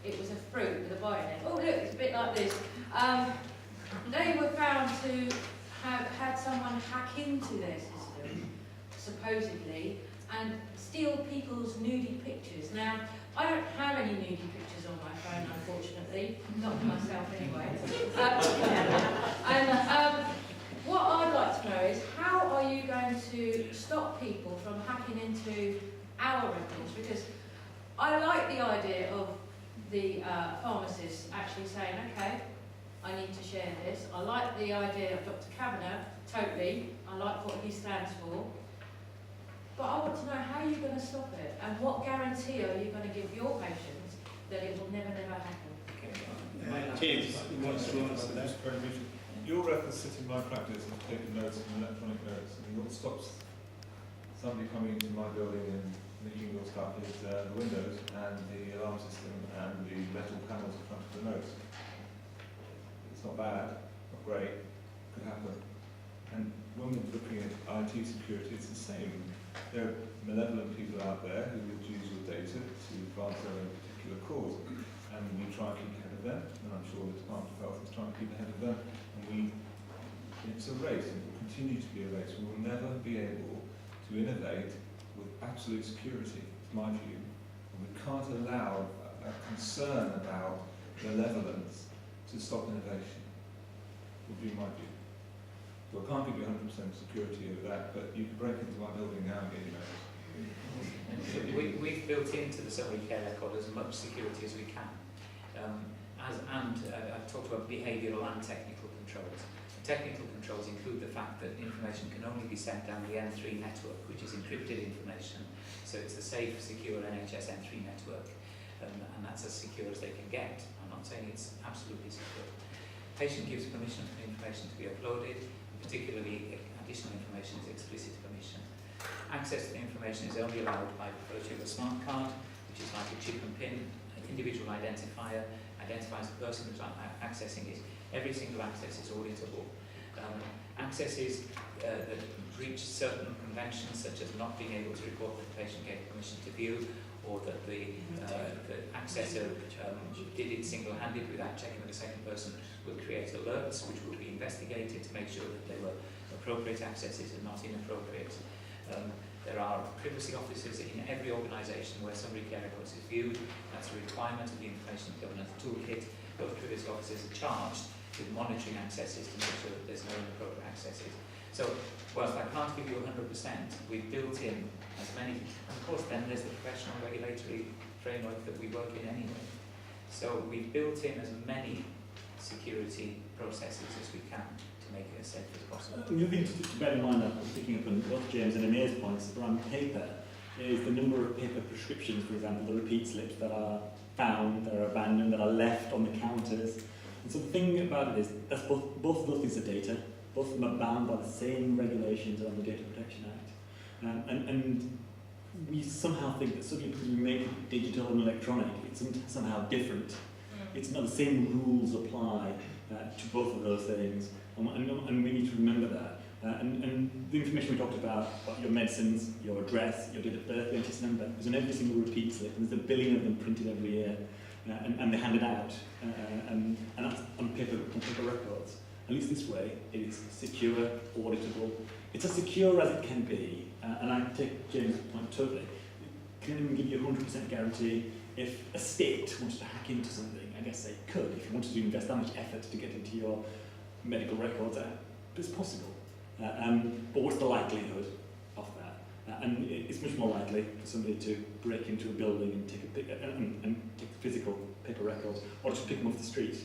L: it was a fruit with a bite in it. Oh look, it's a bit like this. They were found to have had someone hack into their system, supposedly, and steal people's nudie pictures. Now, I don't have any nudie pictures on my phone, unfortunately, not myself anyway. What I'd like to know is, how are you going to stop people from hacking into our records? Because I like the idea of the pharmacist actually saying, okay, I need to share this. I like the idea of Dr. Kavanagh, totally. I like what he stands for. But I want to know how you're going to stop it, and what guarantee are you going to give your patients that it will never happen?
C: James, you want to answer that?
I: Your records sit in my practice and taking notes and electronic notes. And what stops somebody coming into my building and nicking your stuff is the windows and the alarm system and the metal panels in front of the notes. It's not bad, not great, could happen. And when we're looking at IT security, it's the same. There are malevolent people out there who would use your data to advance their own particular cause. And we try and keep ahead of them, and I'm sure the Department of Health is trying to keep ahead of them. And it's a race, and it will continue to be a race. We will never be able to innovate with absolute security, is my view. And we can't allow a concern about malevolence to stop innovation, would be my view. So I can't give you 100% security over that, but you can break into my building now and get your notes.
E: We've built into the summary care record as much security as we can. I've talked about behavioural and technical controls. The technical controls include the fact that information can only be sent down the N3 network, which is encrypted information. So it's a safe, secure NHS N3 network, and that's as secure as they can get. I'm not saying it's absolutely secure. Patient gives permission for the information to be uploaded, particularly additional information is explicit permission. Access to the information is only allowed by virtue of a smart card, which is like a chip and pin, an individual identifier, identifies the person who's accessing it. Every single access is auditable. Accesses that breach certain conventions, such as not being able to report that the patient gave permission to view, or that the accessor did it single-handed without checking with the second person, will create alerts which will be investigated to make sure that they were appropriate accesses and not inappropriate. There are privacy officers in every organisation where somebody care records is viewed. That's a requirement of the Information Governance Toolkit. Those privacy officers are charged with monitoring accesses to make sure that there's no inappropriate accesses. So, whilst I can't give you 100%, we've built in as many. And of course, then there's the professional regulatory framework that we work in anyway. So we've built in as many security processes as we can to make it as safe as possible.
D: The other thing to bear in mind, that I'm picking up on both James and Amir's points around paper, is the number of paper prescriptions, for example, the repeat slips that are found, that are abandoned, that are left on the counters. And so the thing about it is, that's both of those things are data. Both of them are bound by the same regulations around the Data Protection Act. And we somehow think that suddenly because we make it digital and electronic, it's somehow different. It's not the same rules apply to both of those things, and we need to remember that. And the information we talked about your medicines, your address, your date of birth, your NHS number, is on every single repeat slip, and there's a billion of them printed every year, and they're handed out, and that's on paper records. At least this way, it is secure, auditable. It's as secure as it can be, and I take James' point totally. It can't even give you a 100% guarantee. If a state wanted to hack into something, I guess they could. If you wanted to invest that much effort to get into your medical records, it's possible. But what's the likelihood of that? And it's much more likely for somebody to break into a building and take physical paper records, or just pick them off the street.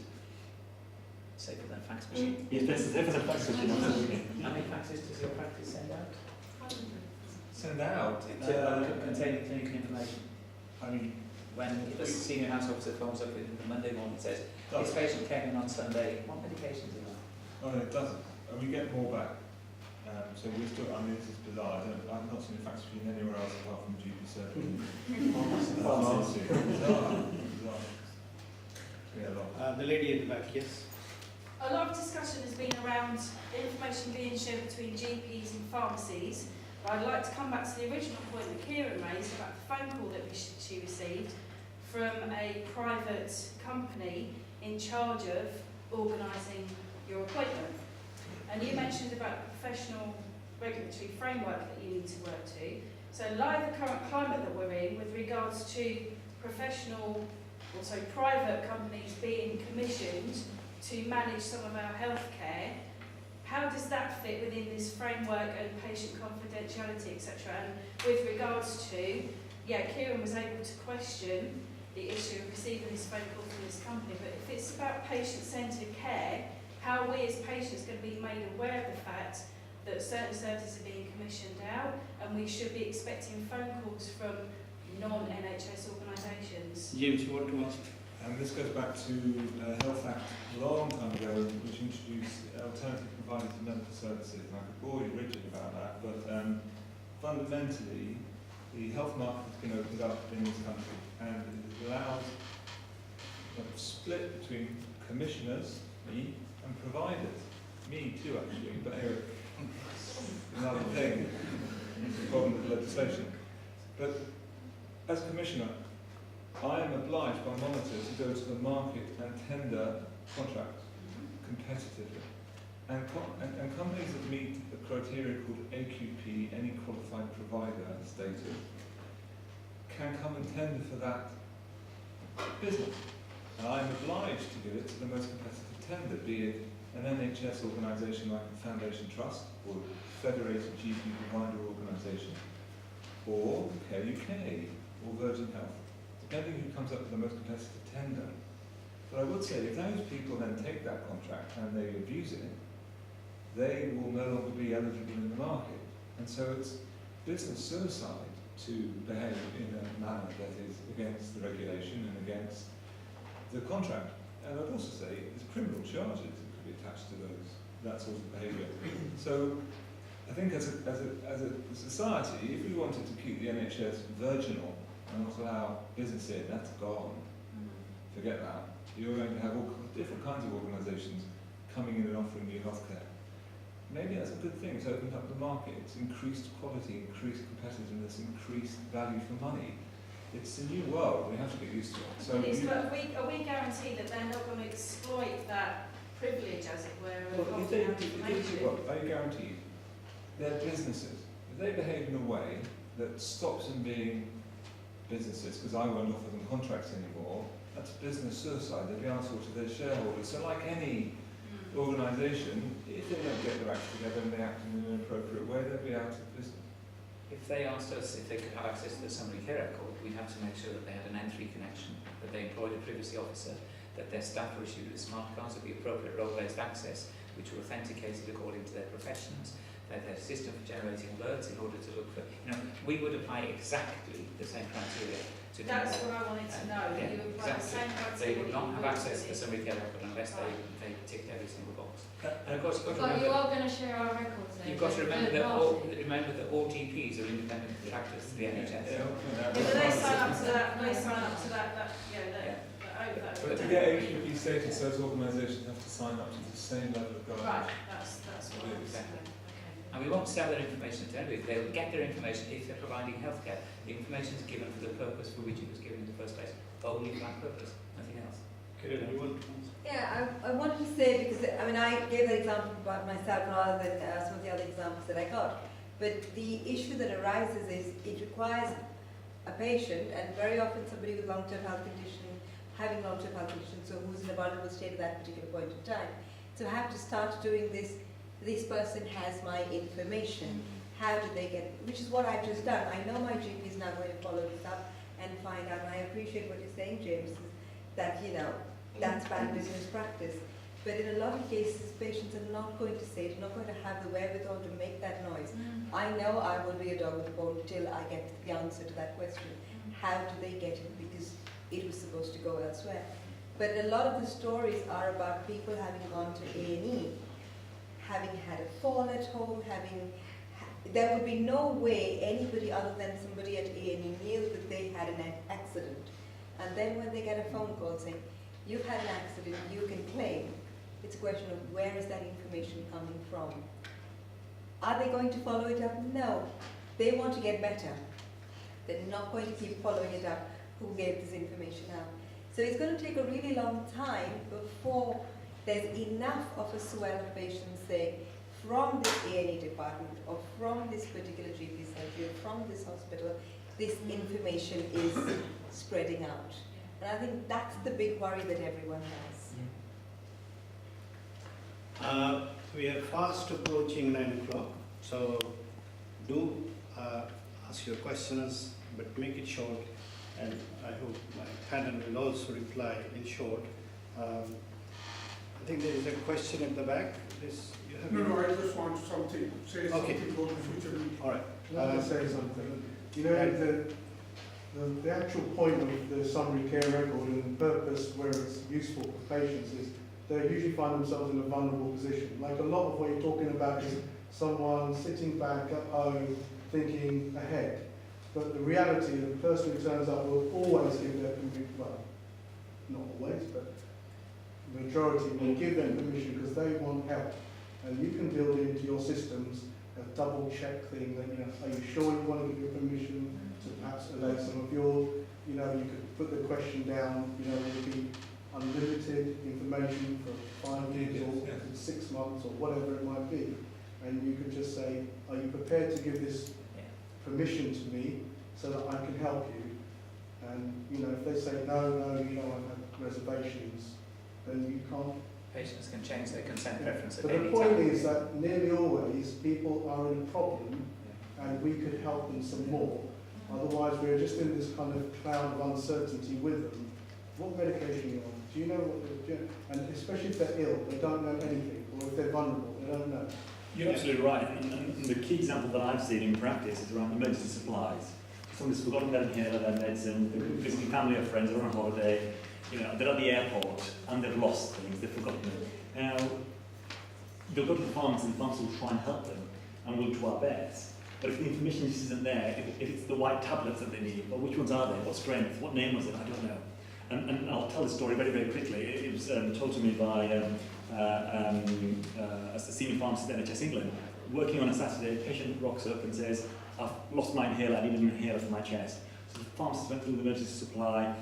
E: Safer than fax machine.
D: Yes, safer than fax machine, absolutely.
E: How many faxes does your practice send out?
I: Send out?
E: Containing clinical information.
I: I mean,
E: when the senior house officer phones up in the Monday morning and says, this patient came in on Sunday, what medications are there?
I: oh, it doesn't. And we get more back. So we're still, I mean, this is bizarre. I've not seen a fax machine anywhere else apart from GP surgery. Pharmacy. Bizarre. Yeah,
C: The lady in the back, yes.
M: A lot of discussion has been around information being shared between GPs and pharmacies. But I'd like to come back to the original point that Kieran raised about the phone call that she received from a private company in charge of organising your appointment. And you mentioned about the professional regulatory framework that you need to work to. So in light of the current climate that we're in with regards to private companies being commissioned to manage some of our healthcare, how does that fit within this framework and patient confidentiality, etc.? And with regards to, Kieran was able to question the issue of receiving this phone call from this company, but if it's about patient-centred care, how are we as patients going to be made aware of the fact that certain services are being commissioned out, and we should be expecting phone calls from non-NHS organisations?
C: James, you want to ask?
I: And this goes back to Health Act a long time ago, which introduced alternative providers of medical services. And I could bore you rigid about that, but fundamentally, the health market has been opened up in this country, and it has allowed a split between commissioners, me, and providers. Me too, actually, but Eric, another thing. It's a problem with legislation. But as commissioner, I am obliged by Monitor to go to the market and tender contracts competitively. And companies that meet the criteria called AQP, any qualified provider status, can come and tender for that business. And I'm obliged to give it to the most competitive tender, be it an NHS organisation like the Foundation Trust, or Federated GP Provider Organisation, or KUK, or Virgin Health, depending who comes up with the most competitive tender. But I would say, if those people then take that contract and they abuse it, they will no longer be eligible in the market. And so it's business suicide to behave in a manner that is against the regulation and against the contract. And I'd also say there's criminal charges that could be attached to that sort of behaviour. So I think as a society, if we wanted to keep the NHS virginal and not allow business in, that's gone. Forget that. You're going to have all different kinds of organisations coming in and offering you healthcare. Maybe that's a good thing. It's opened up the market. It's increased quality, increased competitiveness, increased value for money. It's a new world. We have to get used to it. So
M: But are we guaranteed that they're not going to exploit that privilege, as it were, of
I: well,
M: holding out information?
I: are you guaranteed? They're businesses. If they behave in a way that stops them being businesses, because I won't offer them contracts anymore, that's business suicide. They'll be answerable to their shareholders. So like any organisation, if they don't get their act together and they act in an inappropriate way, they'll be out of business.
E: If they asked us if they could have access to the summary care record, we'd have to make sure that they had an N3 connection, that they employed a privacy officer, that their staff were issued with smart cards with the appropriate role-based access, which were authenticated according to their professions, that their system for generating alerts in order to look for, we would apply exactly the same criteria to do
M: That's
E: that.
M: what I wanted to know.
E: Yeah,
M: You apply the
E: exactly.
M: same criteria.
E: They would not
M: you
E: have access to the
M: to
E: summary care record unless they ticked every single box. And of course, you've got to
L: But you
E: remember,
L: are going to share our records then?
E: you've got to
L: with
E: remember
L: third
E: that all GPs are independent contractors to the NHS.
M: but they sign up to that. They sign up to that.
I: But to get HPP status, those organisations have to sign up to the same level of guidance.
M: Right. That's what I was
E: Exactly.
M: saying. Okay.
E: And we won't sell their information to anybody. They will get their information if they're providing healthcare. The information is given for the purpose for which it was given in the first place. Only for that purpose, nothing else.
C: Karen, you want to?
G: Yeah, I wanted to say, because I gave that example about myself rather than some of the other examples that I got. But the issue that arises is it requires a patient, and very often somebody with long-term health condition, having long-term health condition, so who's in a vulnerable state at that particular point in time, to have to start doing this. This person has my information. How do they get? Which is what I've just done. I know my GP is now going to follow this up and find out. And I appreciate what you're saying, James, that that's bad business practice. But in a lot of cases, patients are not going to say, they're not going to have the wherewithal to make that noise. I know I will be a dog with a bone till I get the answer to that question. How do they get it? Because it was supposed to go elsewhere. But a lot of the stories are about people having gone to A&E, having had a fall at home, there would be no way anybody other than somebody at A&E knew that they had an accident. And then when they get a phone call saying, you've had an accident, you can claim, it's a question of where is that information coming from? Are they going to follow it up? No. They want to get better. They're not going to keep following it up. Who gave this information out? So it's going to take a really long time before there's enough of a swell of patients saying, from this A&E department, or from this particular GP surgery, or from this hospital, this information is spreading out. And I think that's the big worry that everyone has.
C: We are fast approaching 9 o'clock, so do ask your questions, but make it short, and I hope my panel will also reply in short. I think there is a question at the back.
A: No, I just want something, say something about the future.
C: All right.
N: Let me say something. The actual point of the summary care record and the purpose where it's useful for patients is they usually find themselves in a vulnerable position. Like a lot of what you're talking about is someone sitting back at home thinking ahead. But the reality, the person who turns up will always give their permission, well, not always, but the majority will give them permission because they want help. And you can build into your systems a double check thing that, are you sure you want to give your permission to perhaps allow some of your, you could put the question down, it would be unlimited information for 5 years or 6 months or whatever it might be. And you could just say, are you prepared to give this permission to me so that I can help you? And, if they say, no, I have reservations, then you can't.
E: Patients can change their consent preference at
N: But
E: any
N: the point
E: time.
N: is that nearly always people are in a problem and we could help them some more. Otherwise we're just in this kind of cloud of uncertainty with them. What medication are you on? Do you know what they're doing? And especially if they're ill, they don't know anything. Or if they're vulnerable, they don't know.
D: You're absolutely right. And the key example that I've seen in practice is around emergency supplies. Somebody's forgotten their inhaler, their medicine, they're visiting family or friends, or on holiday, You know, they're at the airport and they've lost things, they've forgotten them. Now, they'll go to the pharmacy and the pharmacy will try and help them, and we'll do our best. But if the information just isn't there, if it's the white tablets that they need, well, which ones are they? What strength? What name was it? I don't know. And I'll tell the story very, very quickly. It was told to me by a senior pharmacist at NHS England. Working on a Saturday, a patient rocks up and says, I've lost my inhaler, I need an inhaler for my chest. So the pharmacist went through the emergency supply,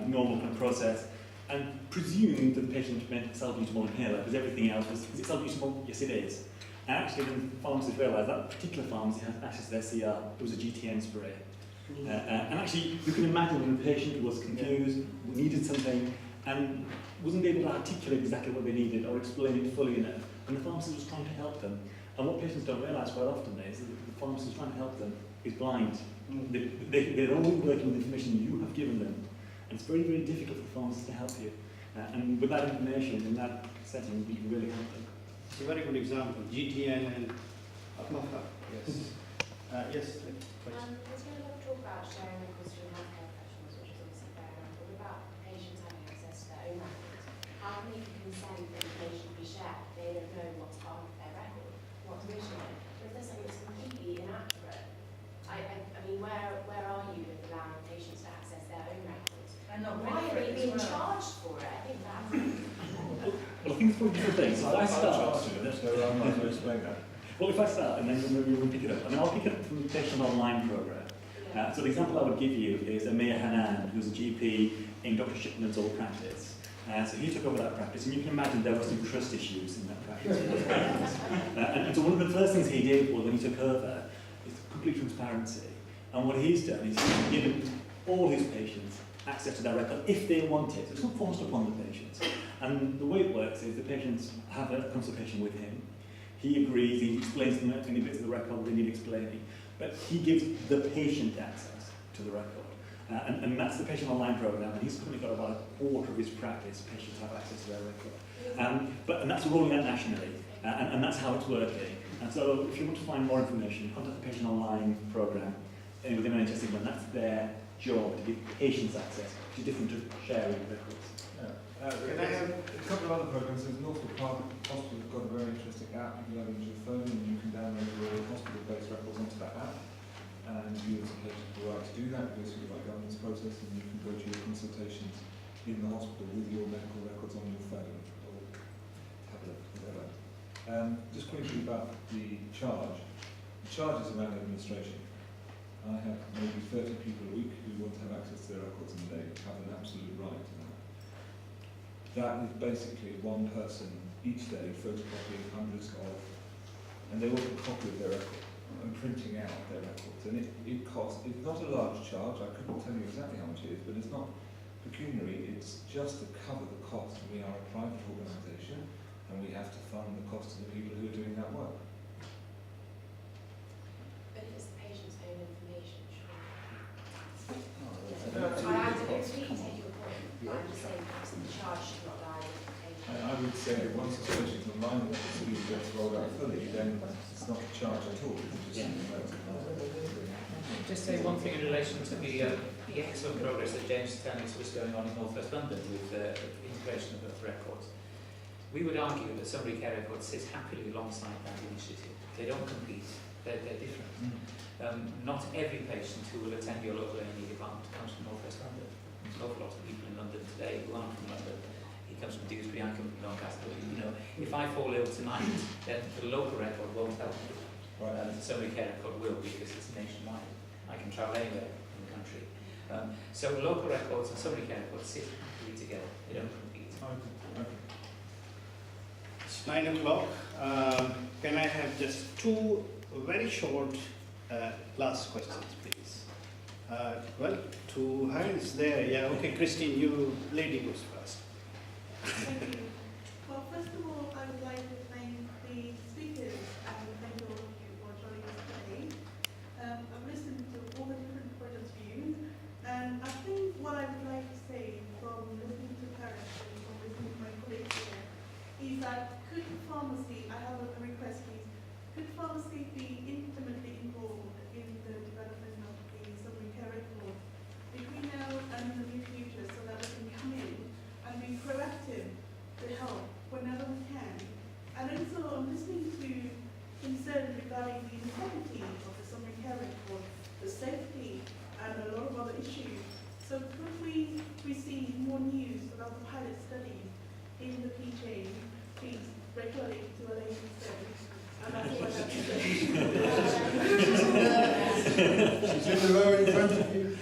D: normal kind of process, and presumed that the patient meant salbutamol inhaler, because everything else was, is it salbutamol? Yes, it is. And actually, when the pharmacist realised that particular pharmacy had access to their CR, it was a GTN spray. And actually, you can imagine when the patient was confused, needed something, and wasn't able to articulate exactly what they needed or explain it fully enough, and the pharmacist was trying to help them. And what patients don't realise quite often is that the pharmacist trying to help them is blind. They're only working with the information you have given them, and it's very, very difficult for the pharmacist to help you. And with that information, in that setting, you can really help them.
C: It's a very good example, GTN and Atmafa. Yes. Yes.
O: There's been a lot of talk about sharing records between healthcare professionals, which is obviously fair enough, but what about patients having access to their own records? How can they consent that information be shared? They don't know what's part of their record, what's original. But if there's something that's completely inaccurate, I mean, where are you with allowing patients to access their own records?
L: And not
O: why are they being
L: well.
O: charged for it? I think that's...
D: Well, I think it's probably different things. So if I start,
I: So I might as well explain that.
D: well, if I start, and then we'll pick it up. I mean, I'll pick it up from the patient online program. So the example I would give you is Amir Hanan, who's a GP in Dr. Shipman's old practice. So he took over that practice, and you can imagine there were some trust issues in that practice. And so one of the first things he did was, when he took over, is complete transparency. And what he's done is he's given all his patients access to their record if they want it. So it's not forced upon the patients. And the way it works is the patients have a consultation with him. He agrees, he explains to them any bits of the record they need explaining. But he gives the patient access to the record. And that's the patient online program, and he's currently got about a quarter of his practice, patients have access to their record. And that's rolling out nationally, and that's how it's working. And so if you want to find more information, contact the patient online program within NHS England. That's their job, to give patients access, which is different to sharing records.
I: Can I have a couple of other programs? There's Northwood Park Hospital has got a very interesting app. You can add into your phone and you can download your hospital-based records onto that app. And you as a patient have the right to do that. It goes through the right governance process, and you can go to your consultations in the hospital with your medical records on your phone or tablet, whatever. Just quickly about the charge. The charge is around administration. I have maybe 30 people a week who want to have access to their records, and they have an absolute right to that. That is basically one person each day photocopying hundreds of, and they want a copy of their record and printing out their records. And it costs, it's not a large charge, I couldn't tell you exactly how much it is, but it's not pecuniary, it's just to cover the cost. We are a private organisation and we have to fund the cost of the people who are doing that work.
O: But if it's the patient's own information, sure.
I: No,
O: I completely take your point, but I'm just saying perhaps the charge should not lie with the patient.
I: I would say that once the patient's online and the gets rolled out fully, then it's not a charge at all.
E: Just say one thing in relation to the excellent progress that James is telling us was going on in North West London with the integration of records. We would argue that Summary Care Records sits happily alongside that initiative. They don't compete, they're different. Not every patient who will attend your local A&E department comes from North West London. There's an awful lot of people in London today who aren't from London. He comes from Dewsbury, I come from Doncaster. You know, if I fall ill tonight, then the local record won't help me. The Summary Care Record will, because it's nationwide. I can travel anywhere in the country. So local records and Summary Care Records sit happily together. They don't compete.
C: It's 9 o'clock. Can I have just two very short last questions, please? Well, two hands there. Yeah, okay, Christine, you lady goes first.
P: Thank you. Well, first of all, I would like to thank the speakers and thank all of you for joining us today. I've listened to all the different point of views, and I think what I would like to say from listening to parents and from listening to my colleagues here is that could pharmacy, I have a request please, could pharmacy be intimately involved in the development of the Summary Care Record between now and in the near future so that we can
B: She's in the row in front of you.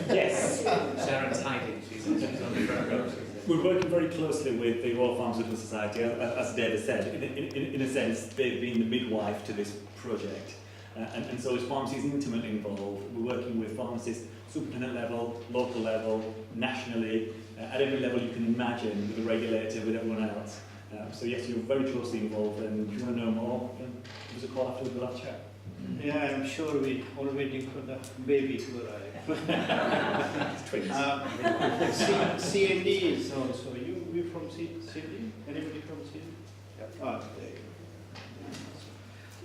E: Yes, Sharon's hiding. She's on the front row.
D: We're working very closely with the Royal Pharmaceutical Society, as David said. In a sense, they've been the midwife to this project. And so as pharmacy is intimately involved, we're working with pharmacists, superintendent level, local level, nationally, at every level you can imagine, with the regulator, with everyone else. So yes, you're very closely involved, and if you want to know more, give us a call after we'll have a chat.
C: Yeah, I'm sure we're all waiting for the baby to arrive.
D: Twins.
C: C&D is also, you from C&D? Anybody from C&D? Yeah. Oh, there you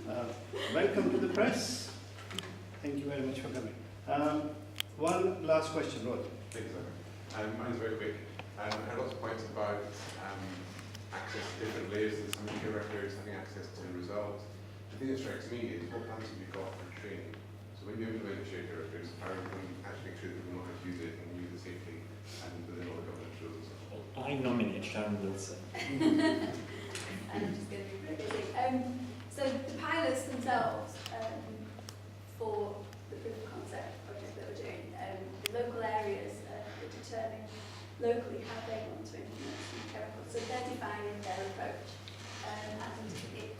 C: go. Welcome to the press. Thank you very much for coming. One last question, Rod.
Q: Thank you, sir. Mine's very quick. I had lots of points about access to different layers of the summary care records, having access to results. The thing that strikes me is what plans have you got for training? So when you implement the shared care records, how are you going to actually make sure that people know how to use it and use it safely and within all the governance rules and stuff?
D: I nominate Sharon Wilson.
R: I'm just going to be pretty busy. So the pilots themselves, for the proof of concept project that we're doing, the local areas that determine locally how they want to implement some care records. So they're defining their approach, and it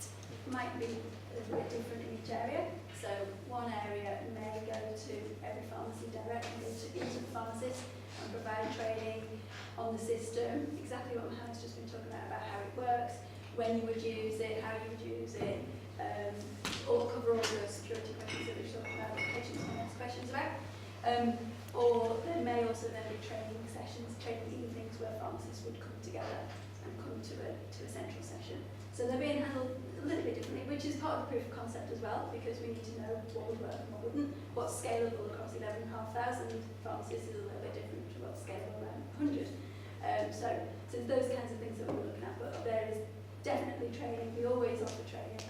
R: might be a little bit different in each area. So one area may go to every pharmacy directly, go to each of the pharmacists and provide training on the system, exactly what Mohammed's just been talking about how it works, when you would use it, how you would use it, or cover all the security questions that we're talking about, that patients can ask questions about. Or there may also then be training sessions, training evenings where pharmacists would come together and come to a central session. So they're being handled a little bit differently, which is part of the proof of concept as well, because we need to know what would work and what wouldn't. What's scalable across 11,500 pharmacists is a little bit different to what's scalable around 100. So those kinds of things that we're looking at, but there is definitely training. We always offer training,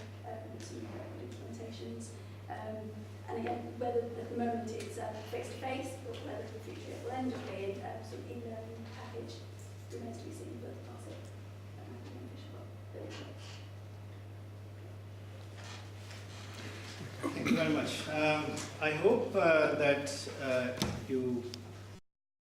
R: some record implementations. And again, whether at the moment it's face-to-face, but whether in the future it will end up being some e-learning package remains to be seen, but that's it. That might be beneficial.
C: Thank you very much. I hope that you